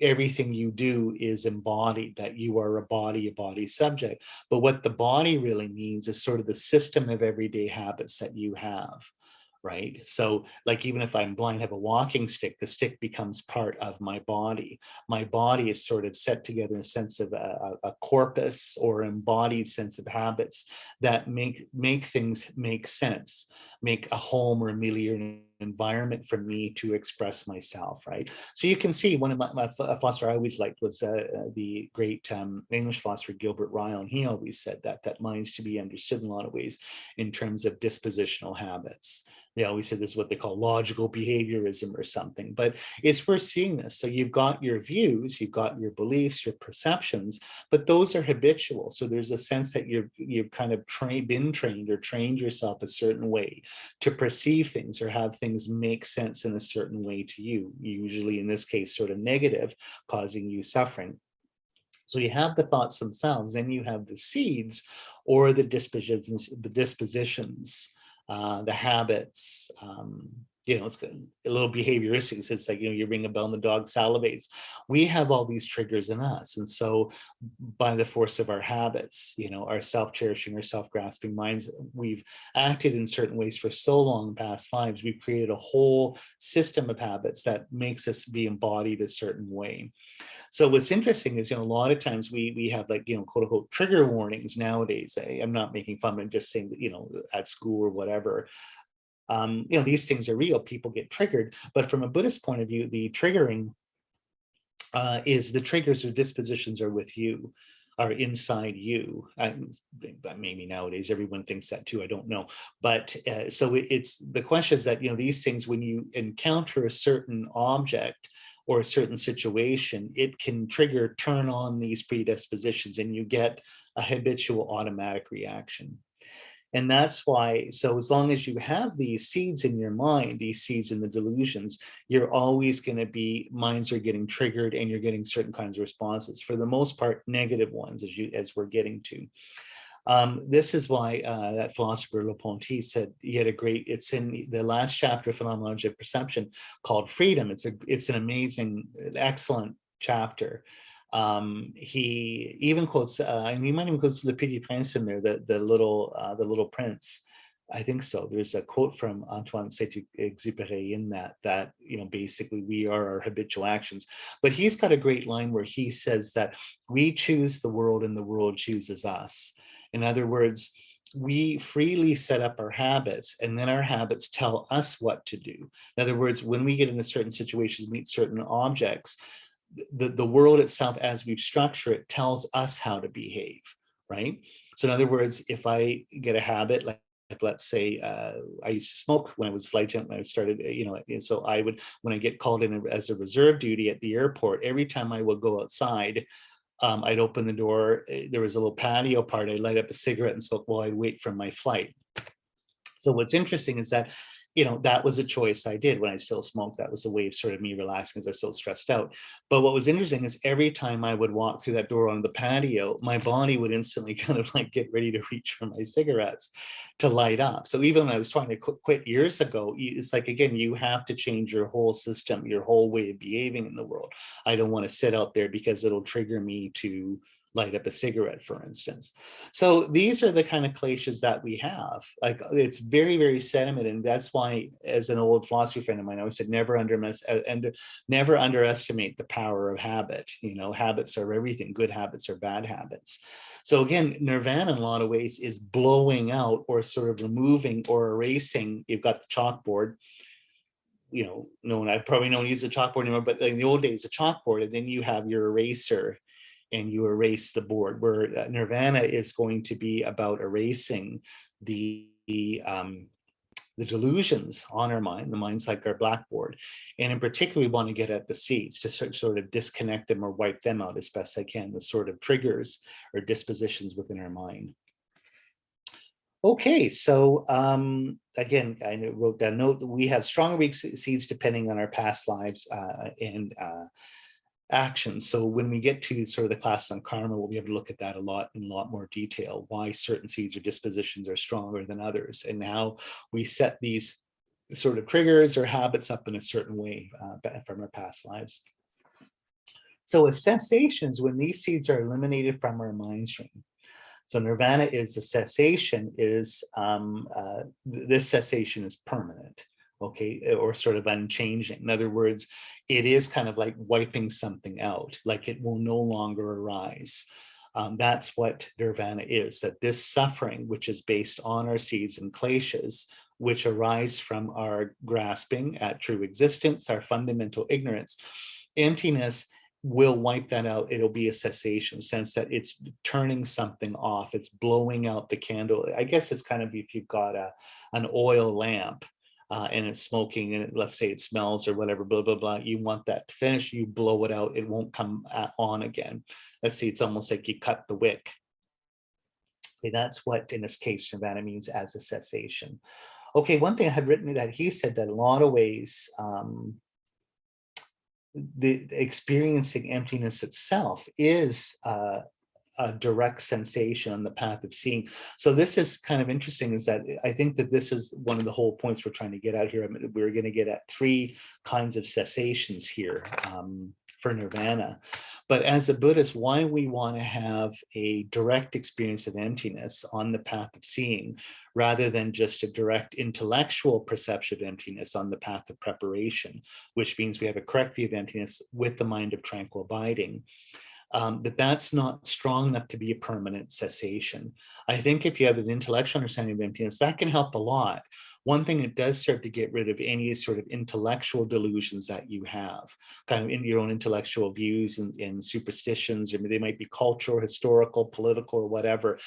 Speaker 1: everything you do is embodied, that you are a body subject. But what the body really means is sort of the system of everyday habits that you have. Right. So like, even if I'm blind, have a walking stick, the stick becomes part of my body. My body is sort of set together in a sense of a corpus or embodied sense of habits that make things make sense, make a home or a milieu environment for me to express myself. Right. So you can see one of my philosopher I always liked was the great English philosopher Gilbert Ryle, and he always said that mind's to be understood in a lot of ways in terms of dispositional habits. They always say this is what they call logical behaviorism or something, but it's worth seeing this. So you've got your views, you've got your beliefs, your perceptions, but those are habitual. So there's a sense that you've kind of been trained or trained yourself a certain way to perceive things or have things make sense in a certain way to you, usually in this case, sort of negative, causing you suffering. So you have the thoughts themselves, then you have the seeds or the dispositions, the habits. It's a little behavioristic. It's like, you ring a bell and the dog salivates. We have all these triggers in us. And so by the force of our habits, our self-cherishing, our self-grasping minds, we've acted in certain ways for so long in past lives. We've created a whole system of habits that makes us be embodied a certain way. So what's interesting is, a lot of times we have quote unquote trigger warnings nowadays. I'm not making fun, I'm just saying that, at school or whatever, these things are real, people get triggered. But from a Buddhist point of view, the triggering is the triggers or dispositions are with you, are inside you. Maybe nowadays everyone thinks that too, I don't know. But so it's the question is that, these things, when you encounter a certain object or a certain situation, it can turn on these predispositions, and you get a habitual automatic reaction. And that's why, so as long as you have these seeds in your mind, these seeds in the delusions, you're always going to be, minds are getting triggered and you're getting certain kinds of responses, for the most part, negative ones, as we're getting to. This is why that philosopher Merleau-Ponty said he had a great, it's in the last chapter of Phenomenology of Perception called Freedom. It's an amazing, excellent chapter. He even quotes, and he might even quote Le Petit Prince in there, the little prince. I think so. There's a quote from Antoine Saint-Exupéry in that, you know, basically we are our habitual actions. But he's got a great line where he says that we choose the world and the world chooses us. In other words, we freely set up our habits and then our habits tell us what to do. In other words, when we get into certain situations, meet certain objects, the world itself, as we've structured it, tells us how to behave, right? So in other words, if I get a habit, like let's say I used to smoke when I was flight attendant, when I started, you know, and so I would, when I get called in as a reserve duty at the airport, every time I would go outside, I'd open the door, there was a little patio part, I'd light up a cigarette and smoke while I'd wait for my flight. So what's interesting is that, you know, that was a choice I did when I still smoked. That was a way of sort of me relaxing because I was so stressed out. But what was interesting is every time I would walk through that door on the patio, my body would instantly kind of like get ready to reach for my cigarettes to light up. So even when I was trying to quit years ago, it's like, again, you have to change your whole system, your whole way of behaving in the world. I don't want to sit out there because it'll trigger me to light up a cigarette, for instance. So these are the kind of kleshas that we have. Like, it's very, very sediment. And that's why, as an old philosophy friend of mine always said, never underestimate the power of habit. You know, habits are everything. Good habits are bad habits. So again, nirvana in a lot of ways is blowing out or sort of removing or erasing. You've got the chalkboard, you know, I probably don't use a chalkboard anymore, but in the old days, a chalkboard, and then you have your eraser and you erase the board, where nirvana is going to be about erasing the delusions on our mind. The mind's like our blackboard. And in particular, we want to get at the seeds to sort of disconnect them or wipe them out as best I can, the sort of triggers or dispositions within our mind. Okay, so again, I wrote down note that we have strong or weak seeds depending on our past lives and actions. So when we get to sort of the class on karma, we'll be able to look at that in a lot more detail, why certain seeds or dispositions are stronger than others, and how we set these sort of triggers or habits up in a certain way from our past lives. So as cessations, when these seeds are eliminated from our mind stream, so nirvana is the cessation, is this cessation is permanent, okay, or sort of unchanging. In other words, it is kind of like wiping something out, like it will no longer arise. That's what nirvana is, that this suffering, which is based on our seeds and kleshas, which arise from our grasping at true existence, our fundamental ignorance, emptiness will wipe that out. It'll be a cessation, sense that it's turning something off. It's blowing out the candle. I guess it's kind of, if you've got an oil lamp and it's smoking and let's say it smells or whatever, blah, blah, blah. You want that to finish, you blow it out. It won't come on again. Let's see, it's almost like you cut the wick. Okay, that's what, in this case, nirvana means as a cessation. Okay, one thing I had written that he said that in a lot of ways, the experiencing emptiness itself is a direct sensation on the path of seeing. So this is kind of interesting, is that I think that this is one of the whole points we're trying to get out here. I mean, we're going to get at three kinds of cessations here for nirvana. But as a Buddhist, why we want to have a direct experience of emptiness on the path of seeing, rather than just a direct intellectual perception of emptiness on the path of preparation, which means we have a correct view of emptiness with the mind of tranquil abiding, that's not strong enough to be a permanent cessation. I think if you have an intellectual understanding of emptiness, that can help a lot. One thing it does start to get rid of any sort of intellectual delusions that you have, kind of in your own intellectual views and superstitions, or they might be cultural, historical, political, or whatever.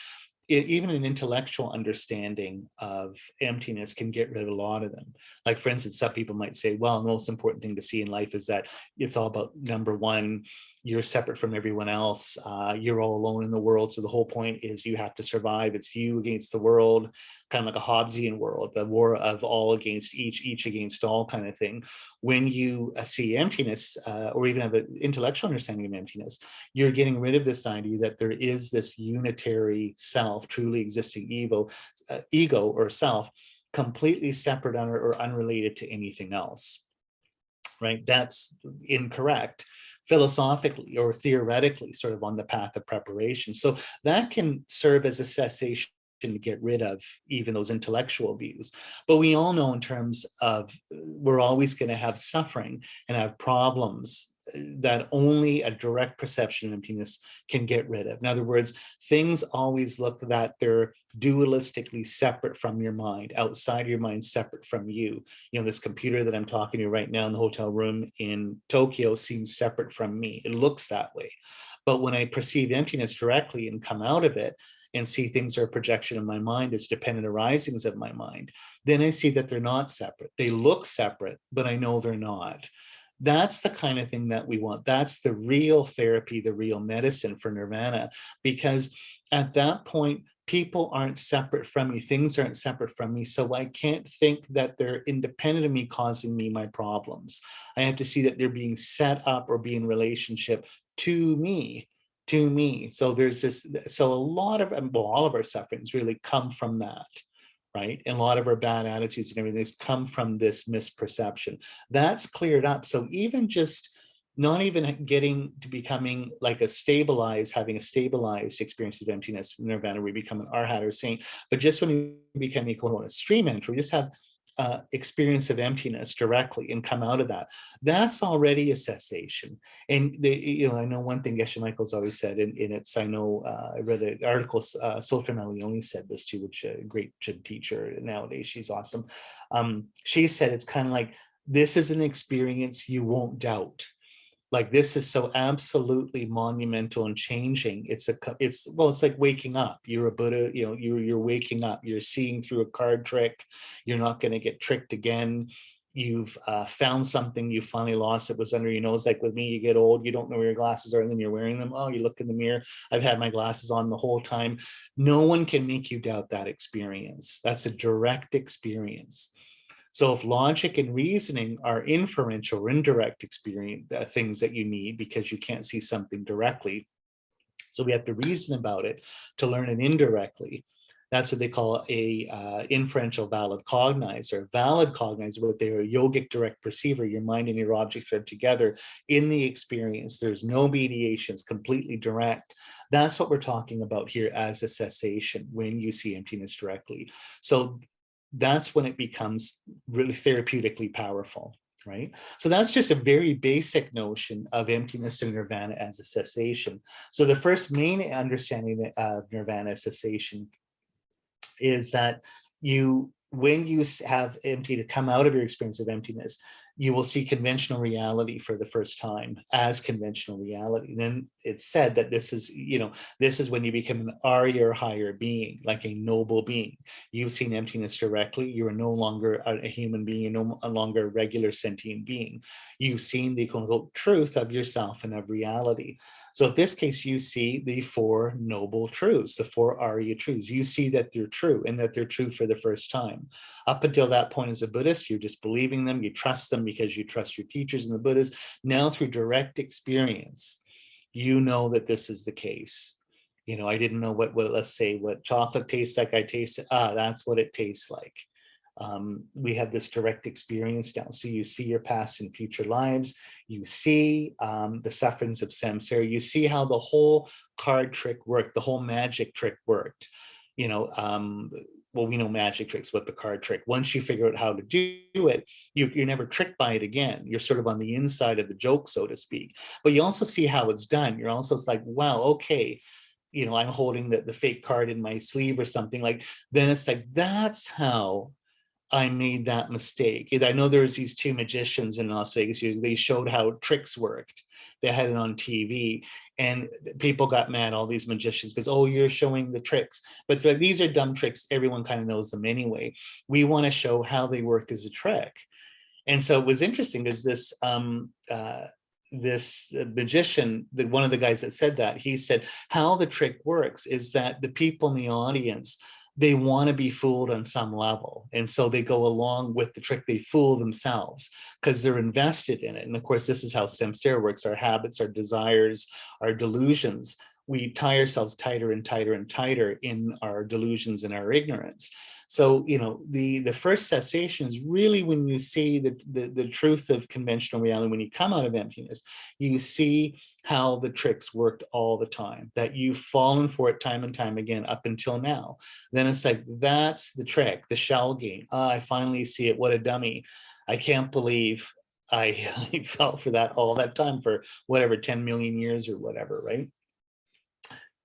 Speaker 1: Even an intellectual understanding of emptiness can get rid of a lot of them. Like, for instance, some people might say, well, the most important thing to see in life is that it's all about, number one, you're separate from everyone else. You're all alone in the world. So the whole point is you have to survive. It's you against the world, kind of like a Hobbesian world, the war of all against each against all kind of thing. When you see emptiness, or even have an intellectual understanding of emptiness, you're getting rid of this idea that there is this unitary self, truly existing ego or self, completely separate or unrelated to anything else, right? That's incorrect philosophically or theoretically, sort of on the path of preparation. So that can serve as a cessation to get rid of even those intellectual views. But we all know in terms of we're always going to have suffering and have problems that only a direct perception of emptiness can get rid of. In other words, things always look that they're dualistically separate from your mind, outside your mind, separate from you. You know, this computer that I'm talking to right now in the hotel room in Tokyo seems separate from me. It looks that way. But when I perceive emptiness directly and come out of it and see things are a projection of my mind as dependent arisings of my mind, then I see that they're not separate. They look separate, but I know they're not. That's the kind of thing that we want. That's the real therapy, the real medicine for nirvana, because at that point, people aren't separate from me. Things aren't separate from me. So I can't think that they're independent of me, causing me my problems. I have to see that they're being set up or be in relationship to me. So there's this, so a lot of, well, all of our sufferings really come from that, right? And a lot of our bad attitudes and everything has come from this misperception. That's cleared up. So even just not even getting to becoming like having a stabilized experience of emptiness, nirvana, we become an arhat or saint, but just when we become a stream entry, we just have experience of emptiness directly and come out of that. That's already a cessation. And I know one thing Geshe Michael's always said, and it's, I know I read an article, Sultan Malioni said this too, which a great teacher nowadays, she's awesome. She said it's kind of like, this is an experience you won't doubt. Like, this is so absolutely monumental and changing. It's like waking up. You're a Buddha, you're waking up. You're seeing through a card trick. You're not going to get tricked again. You've found something you finally lost. It was under your nose. Like with me, you get old, you don't know where your glasses are, and then you're wearing them. Oh, you look in the mirror. I've had my glasses on the whole time. No one can make you doubt that experience. That's a direct experience. So if logic and reasoning are inferential or indirect experience, things that you need because you can't see something directly, so we have to reason about it to learn it indirectly. That's what they call a inferential valid cognizer. Valid cognizer, what they are, a yogic direct perceiver. Your mind and your object are together in the experience. There's no mediation, it's completely direct. That's what we're talking about here as a cessation when you see emptiness directly. So that's when it becomes really therapeutically powerful, right? So that's just a very basic notion of emptiness and nirvana as a cessation. So the first main understanding of nirvana cessation is that when you have empty to come out of your experience of emptiness, you will see conventional reality for the first time as conventional reality. Then it's said that this is when you become an Arya or higher being, like a noble being. You've seen emptiness directly. You are no longer a human being. You're no longer a regular sentient being. You've seen the quote unquote truth of yourself and of reality. So in this case, you see the four noble truths, the four Arya truths. You see that they're true and that they're true for the first time. Up until that point as a Buddhist, you're just believing them, you trust them because you trust your teachers and the Buddhas. Now through direct experience, you know that this is the case. I didn't know what let's say what chocolate tastes like. I taste it. That's what it tastes like. We have this direct experience now. So you see your past and future lives. You see the sufferings of samsara. You see how the whole card trick worked, the whole magic trick worked. Well, we know magic tricks, what the card trick. Once you figure out how to do it, you're never tricked by it again. You're sort of on the inside of the joke, so to speak. But you also see how it's done. You're also like, wow, okay. I'm holding the fake card in my sleeve or something. Like, then it's like, that's how I made that mistake. I know there was these two magicians in Las Vegas. They showed how tricks worked. They had it on TV, and people got mad, all these magicians, because, oh, you're showing the tricks. But these are dumb tricks. Everyone kind of knows them anyway. We want to show how they work as a trick. And so it was interesting is this this magician, one of the guys that said that, he said how the trick works is that the people in the audience, they want to be fooled on some level, and so they go along with the trick. They fool themselves because they're invested in it. And of course, this is how samsara works. Our habits, our desires, our delusions, we tie ourselves tighter and tighter and tighter in our delusions and our ignorance. So, you know, the first cessation is really when you see the truth of conventional reality. When you come out of emptiness, you see how the tricks worked all the time, that you've fallen for it time and time again up until now. Then it's like, that's the trick, the shell game. I finally see it. What a dummy. I can't believe I fell for that all that time for whatever, 10 million years or whatever, right?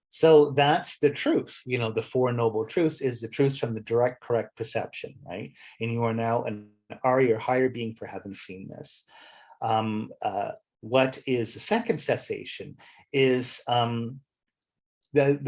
Speaker 1: So that's the truth. You know, the Four Noble Truths is the truth from the direct, correct perception, right? And you are now an Arya or higher being for having seen this. What is the second cessation is the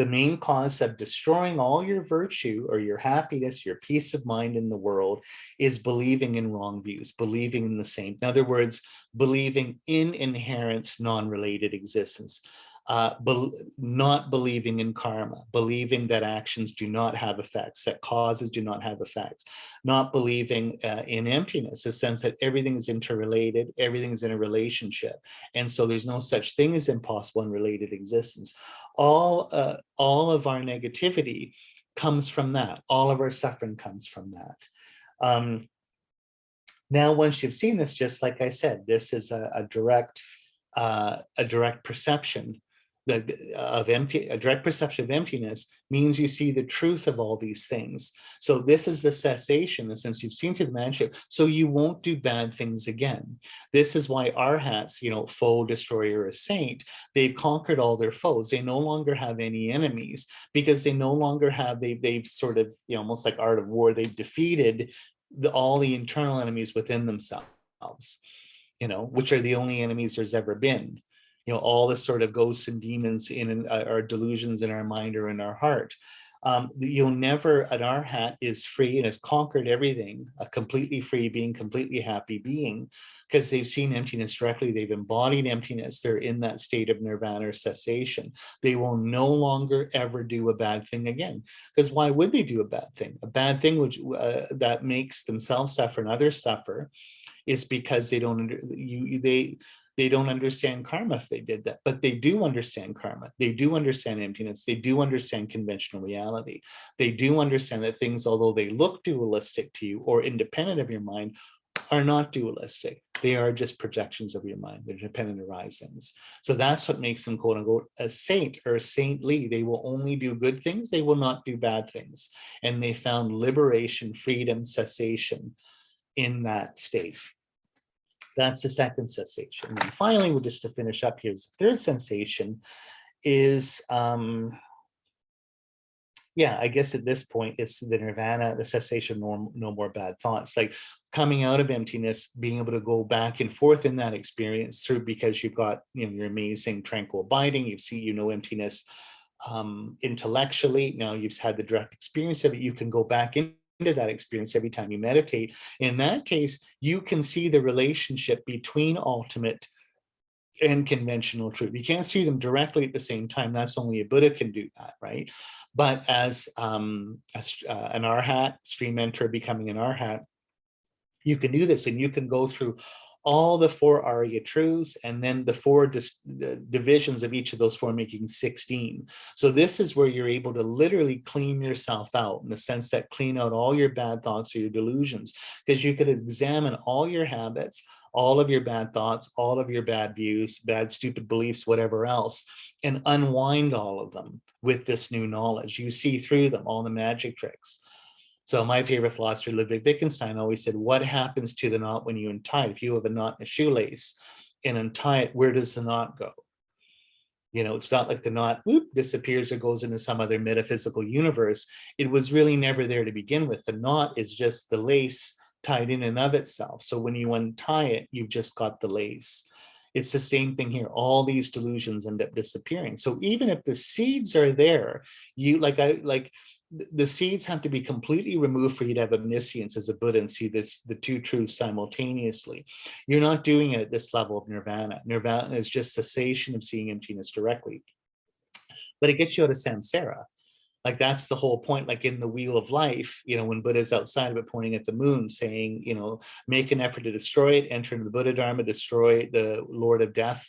Speaker 1: main cause of destroying all your virtue or your happiness, your peace of mind in the world, is believing in wrong views, believing in the same. In other words, believing in inherent non-related existence. Not believing in karma, believing that actions do not have effects, that causes do not have effects, not believing in emptiness, the sense that everything is interrelated, everything is in a relationship. And so there's no such thing as impossible and related existence. All of our negativity comes from that. All of our suffering comes from that. Now, once you've seen this, just like I said, this is a direct perception. A direct perception of emptiness means you see the truth of all these things. So this is the cessation, and since you've seen through the manship, so you won't do bad things again. This is why arhats, you know, foe, destroyer, a saint, they've conquered all their foes. They no longer have any enemies because they no longer have, they've sort of, you know, almost like Art of War, they've defeated all the internal enemies within themselves, you know, which are the only enemies there's ever been. You know, all the sort of ghosts and demons in our delusions in our mind or in our heart. You'll never, an arhat is free and has conquered everything, a completely free being, completely happy being, because they've seen emptiness directly, they've embodied emptiness, they're in that state of nirvana or cessation. They will no longer ever do a bad thing again. Because why would they do a bad thing? A bad thing which that makes themselves suffer and others suffer is because they don't they don't understand karma if they did that, but they do understand karma. They do understand emptiness. They do understand conventional reality. They do understand that things, although they look dualistic to you or independent of your mind, are not dualistic. They are just projections of your mind. They're dependent arisings. So that's what makes them, quote unquote, a saint or a saintly. They will only do good things. They will not do bad things. And they found liberation, freedom, cessation in that state. That's the second cessation. And finally, we'll just to finish up here, the third cessation is, I guess at this point, it's the nirvana, the cessation, no more bad thoughts. Like coming out of emptiness, being able to go back and forth in that experience through, because you've got, you know, your amazing tranquil abiding, you know emptiness intellectually. Now you've had the direct experience of it. You can go back into that experience every time you meditate. In that case, you can see the relationship between ultimate and conventional truth. You can't see them directly at the same time. That's only a Buddha can do that, right? But as an arhat, stream enter, becoming an arhat, you can do this, and you can go through all the four Arya truths, and then the four divisions of each of those four, making 16. So this is where you're able to literally clean yourself out, in the sense that clean out all your bad thoughts or your delusions, because you could examine all your habits, all of your bad thoughts, all of your bad views, bad, stupid beliefs, whatever else, and unwind all of them with this new knowledge. You see through them, all the magic tricks. So my favorite philosopher, Ludwig Wittgenstein, always said, what happens to the knot when you untie it? If you have a knot in a shoelace and untie it, where does the knot go? You know, it's not like the knot, whoop, disappears or goes into some other metaphysical universe. It was really never there to begin with. The knot is just the lace tied in and of itself. So when you untie it, you've just got the lace. It's the same thing here. All these delusions end up disappearing. So even if the seeds are there, you like the seeds have to be completely removed for you to have omniscience as a Buddha and see the two truths simultaneously. You're not doing it at this level of nirvana. Nirvana is just cessation of seeing emptiness directly, but it gets you out of samsara. Like that's the whole point. Like in the wheel of life, when Buddha's outside of it pointing at the moon saying, make an effort to destroy it, enter into the Buddha Dharma, destroy the Lord of Death,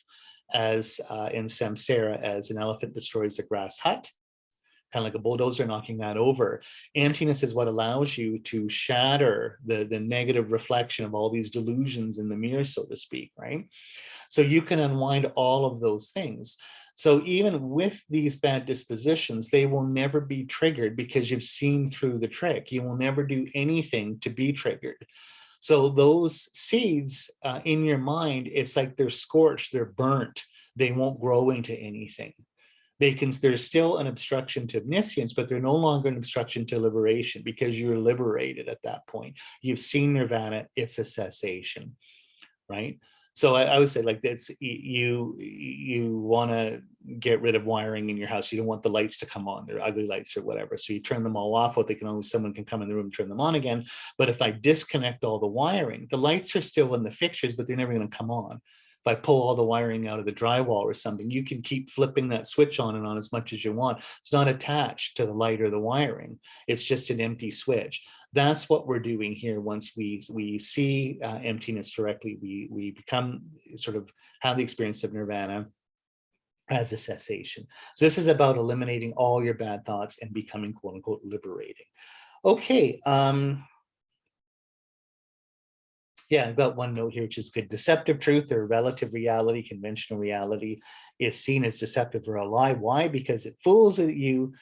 Speaker 1: as in samsara, as an elephant destroys a grass hut, kind of like a bulldozer knocking that over. Emptiness is what allows you to shatter the negative reflection of all these delusions in the mirror, so to speak, right? So you can unwind all of those things. So even with these bad dispositions, they will never be triggered because you've seen through the trick. You will never do anything to be triggered. So those seeds in your mind, it's like they're scorched, they're burnt. They won't grow into anything. There's still an obstruction to omniscience, but they're no longer an obstruction to liberation because you're liberated at that point. You've seen nirvana, it's a cessation, right? So I would say like that's, you want to get rid of wiring in your house. You don't want the lights to come on. They're ugly lights or whatever. So you turn them all off. Someone can come in the room and turn them on again. But if I disconnect all the wiring, the lights are still in the fixtures, but they're never going to come on. If I pull all the wiring out of the drywall or something, you can keep flipping that switch on and on as much as you want. It's not attached to the light or the wiring. It's just an empty switch. That's what we're doing here. Once we see emptiness directly, we become sort of have the experience of nirvana as a cessation. So this is about eliminating all your bad thoughts and becoming quote unquote liberating. Okay. Yeah, I've got one note here, which is good. Deceptive truth or relative reality, conventional reality, is seen as deceptive or a lie. Why? Because it fools you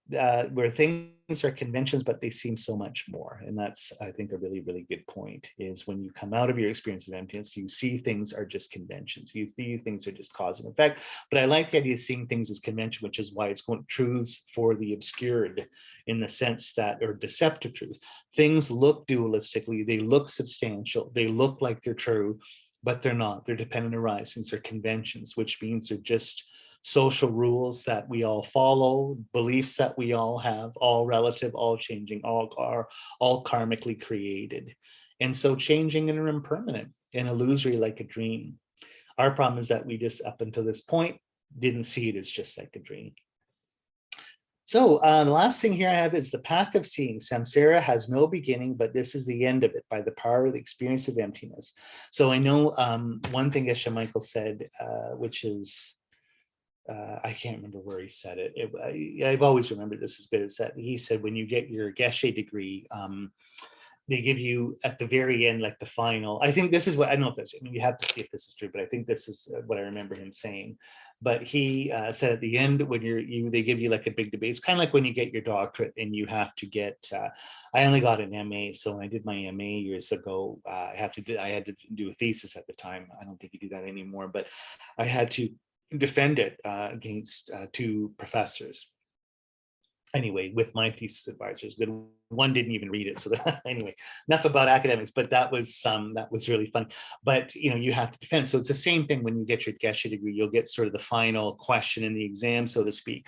Speaker 1: where things are conventions, but they seem so much more. And that's, I think, a really, really good point, is when you come out of your experience of emptiness, you see things are just conventions. You see things are just cause and effect. But I like the idea of seeing things as convention, which is why it's going truths for the obscured, in the sense that, or deceptive truth. Things look dualistically, they look substantial, they look like they're true, but they're not. They're dependent arisings, they're conventions, which means they're just social rules that we all follow, beliefs that we all have, all relative, all changing, all karmically created. And so changing and impermanent and illusory like a dream. Our problem is that we just, up until this point, didn't see it as just like a dream. So the last thing here I have is the path of seeing. Samsara has no beginning, but this is the end of it by the power of the experience of emptiness. So I know one thing Geshe Michael said, which is, I can't remember where he said it. I've always remembered this as good as that. He said, when you get your Geshe degree, they give you at the very end, like the final, I think this is what, I don't know if that's, I mean, you have to see if this is true, but I think this is what I remember him saying. But he said at the end, when they give you like a big debate. It's kind of like when you get your doctorate and you have to get, I only got an MA. So when I did my MA years ago, I had to do a thesis at the time. I don't think you do that anymore, but I had to defend it against two professors. Anyway, with my thesis advisors, but one didn't even read it. So that, anyway, enough about academics, but that was really fun. But you have to defend. So it's the same thing when you get your Geshe degree, you'll get sort of the final question in the exam, so to speak.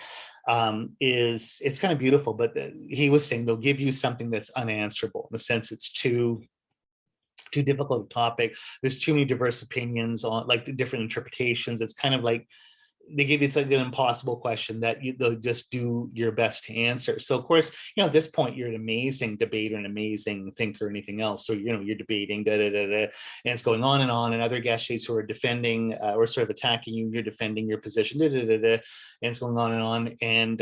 Speaker 1: It's kind of beautiful, but he was saying they'll give you something that's unanswerable, in the sense it's too difficult a topic. There's too many diverse opinions on, like, the different interpretations. It's kind of like they give you, it's like an impossible question that they'll just do your best to answer. So of course, at this point, you're an amazing debater, an amazing thinker, anything else. So you're debating, and it's going on, and other geshes who are defending or sort of attacking you, you're defending your position, and it's going on, and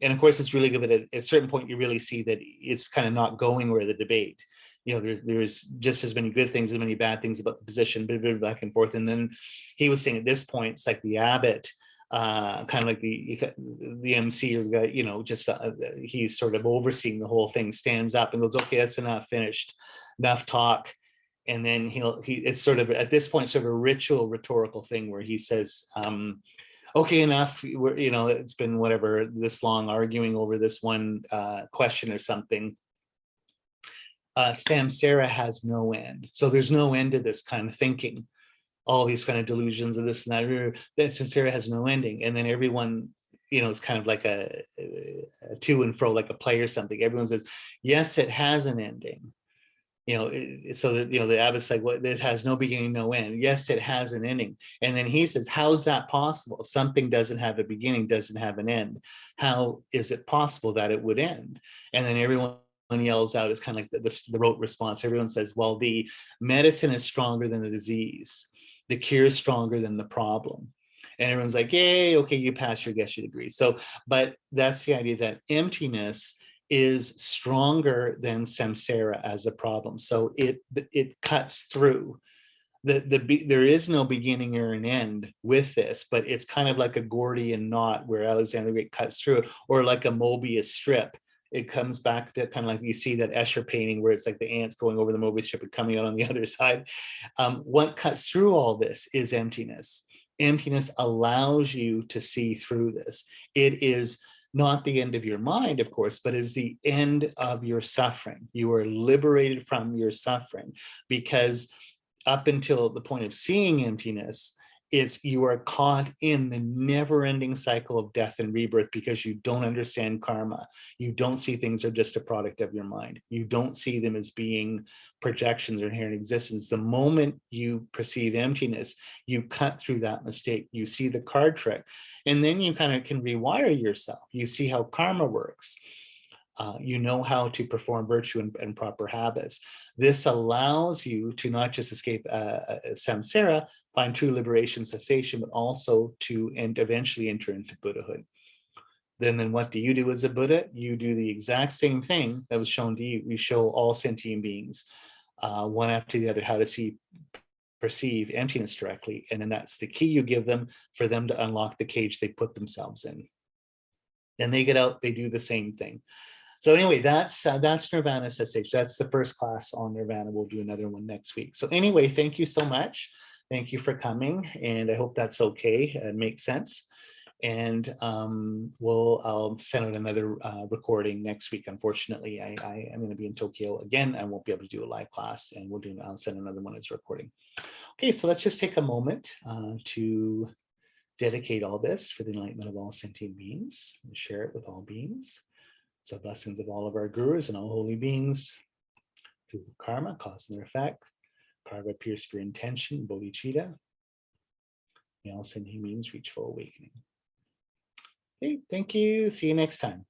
Speaker 1: of course, it's really good. But at a certain point, you really see that it's kind of not going where the debate. There's just as many good things as many bad things about the position, back and forth. And then he was saying at this point, it's like the abbot, kind of like the MC, or the guy, just he's sort of overseeing the whole thing, stands up and goes, okay, that's enough, finished, enough talk. And then it's sort of at this point sort of a rhetorical thing where he says, okay, enough. It's been whatever, this long arguing over this one question or something. Samsara has no end. So there's no end to this kind of thinking, all these kind of delusions of this and that. That samsara has no ending. And then everyone it's kind of like a to and fro, like a play or something. Everyone says, yes, it has an ending. So that, the abbot's like, well, it has no beginning, no end. Yes, it has an ending. And then he says, how's that possible? If something doesn't have a beginning, doesn't have an end, how is it possible that it would end? And then everyone yells out, it's kind of like the rote response. Everyone says, well, the medicine is stronger than the disease. The cure is stronger than the problem. And everyone's like, yay, okay, you passed your Geshe degree. So, but that's the idea that emptiness is stronger than samsara as a problem. So it cuts through. There is no beginning or an end with this, but it's kind of like a Gordian knot where Alexander the Great cuts through it, or like a Mobius strip. It comes back to kind of like you see that Escher painting where it's like the ants going over the Mobius strip and coming out on the other side. What cuts through all this is emptiness. Emptiness allows you to see through this. It is not the end of your mind, of course, but is the end of your suffering. You are liberated from your suffering, because up until the point of seeing emptiness, you are caught in the never-ending cycle of death and rebirth because you don't understand karma. You don't see things are just a product of your mind. You don't see them as being projections or inherent existence. The moment you perceive emptiness, you cut through that mistake. You see the card trick, and then you kind of can rewire yourself. You see how karma works. You know how to perform virtue and proper habits. This allows you to not just escape samsara, find true liberation, cessation, but also to eventually enter into Buddhahood. Then what do you do as a Buddha? You do the exact same thing that was shown to you. We show all sentient beings, one after the other, how to perceive emptiness directly. And then that's the key you give them for them to unlock the cage they put themselves in. Then they get out, they do the same thing. So anyway, that's Nirvana Cessation. That's the first class on Nirvana. We'll do another one next week. So anyway, thank you so much. Thank you for coming, and I hope that's okay and makes sense. And I'll send out another recording next week. Unfortunately, I am going to be in Tokyo again. I won't be able to do a live class, and I'll send another one as a recording. Okay, so let's just take a moment to dedicate all this for the enlightenment of all sentient beings and share it with all beings. So blessings of all of our gurus and all holy beings through karma, cause and their effect, karma pierce for intention, bodhicitta. May all sentient beings reach full awakening. Okay, thank you. See you next time.